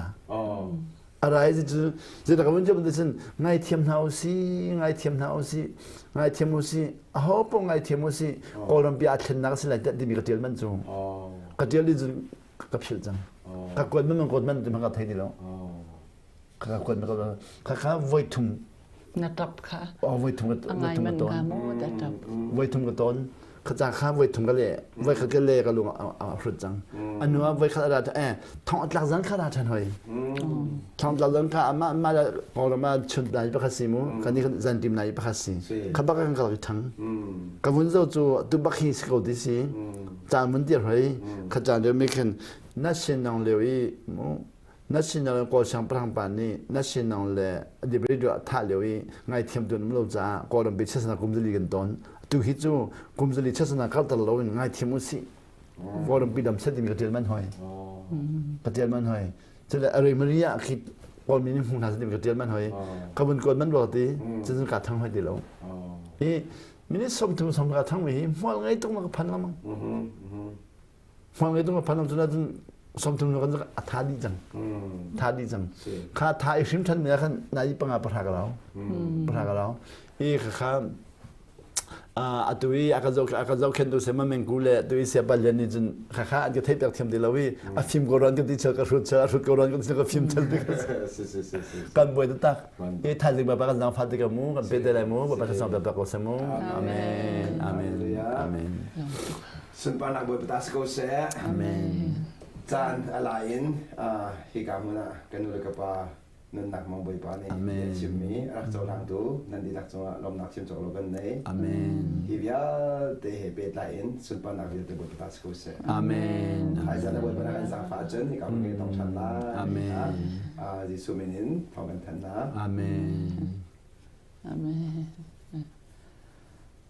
อะไรจะแต่กับวันเจ้าบันทึกไงเทียมเท้าสิไงเทียมเท้าสิไงเทียมมุสิฮอปงไงเทียมมุสิโคลัมเบียเทนนักสิเลยแต่ดิมิกเตียลมันจูกเตียลดิจูกับชิลจังกับคนมันกดมันจะมันก็ไทยดีแล้วกับคนมันก็ข้าไว้ทุ่มนัดรับค่ะไว้ทุ่มกับต้นไว้ทุ่มกับต้นข้าจะข้าไว้ทุ่มกันเลยไว้ข้าก็เลยก็ลุงเอาfruดจังอันนู้นไว้ข้าราชทองหลักสันข้าราชหน่อยทองหลักสันข้ามาพอเรามาชุดไหนประคัสิมูกันนี่จันทิมไหนประคัสิข้าบักกันก็เลยทั้งกับวันเสาร์จู่ตุบักฮิสก็ดิสิจานมันเดียวเลยข้าจานเดียวไม่ขึ้นนัชนองเลวีมูนัชนองก็ช่างพลังปานนี้นัชนองเลยดิบริจท่าเลวีไงเทียมตัวนู้นเราจะก็เราไปเชื่อสนากุมจะลีกันตอนtu hitu kumzali chasana kalta lawin ngai thimusi forum pidam setim katil man hoi katil man hoi chela are maria khit pol mini hungna setim katil man hoi kabun kon man roti chun ka thang hoi dilo e mini som ka thang mi mol ngai tung ka phan lamang mol ngai tung ka phan lam chuna chun som tung ka thadi jang kha thai shim than me khan nai panga pra ka lao e kha atui akazau kendo sema mengule atui siapa leni jun kha ag thai pek them dilawi a film goran ke teacher ka rut goran ke ka film chal dik kan boy ta e thali ba ba ka fa ka mu kan pedela mu ba ka sa ba ko semu amen sun pa nak boy patas ko se amen chan alain higamuna kanula ka pa nan nak mong boy pa ni chimmi rak chaw lang tu nan di lak chaw lom nak chim chaw lo ban nei amen hivya te he pet lain sun pa nak te boy patas ko se amen hai ja boy pa nak sa fa chen hi ka nge tong chan la amen ji suminin phang kan than na amen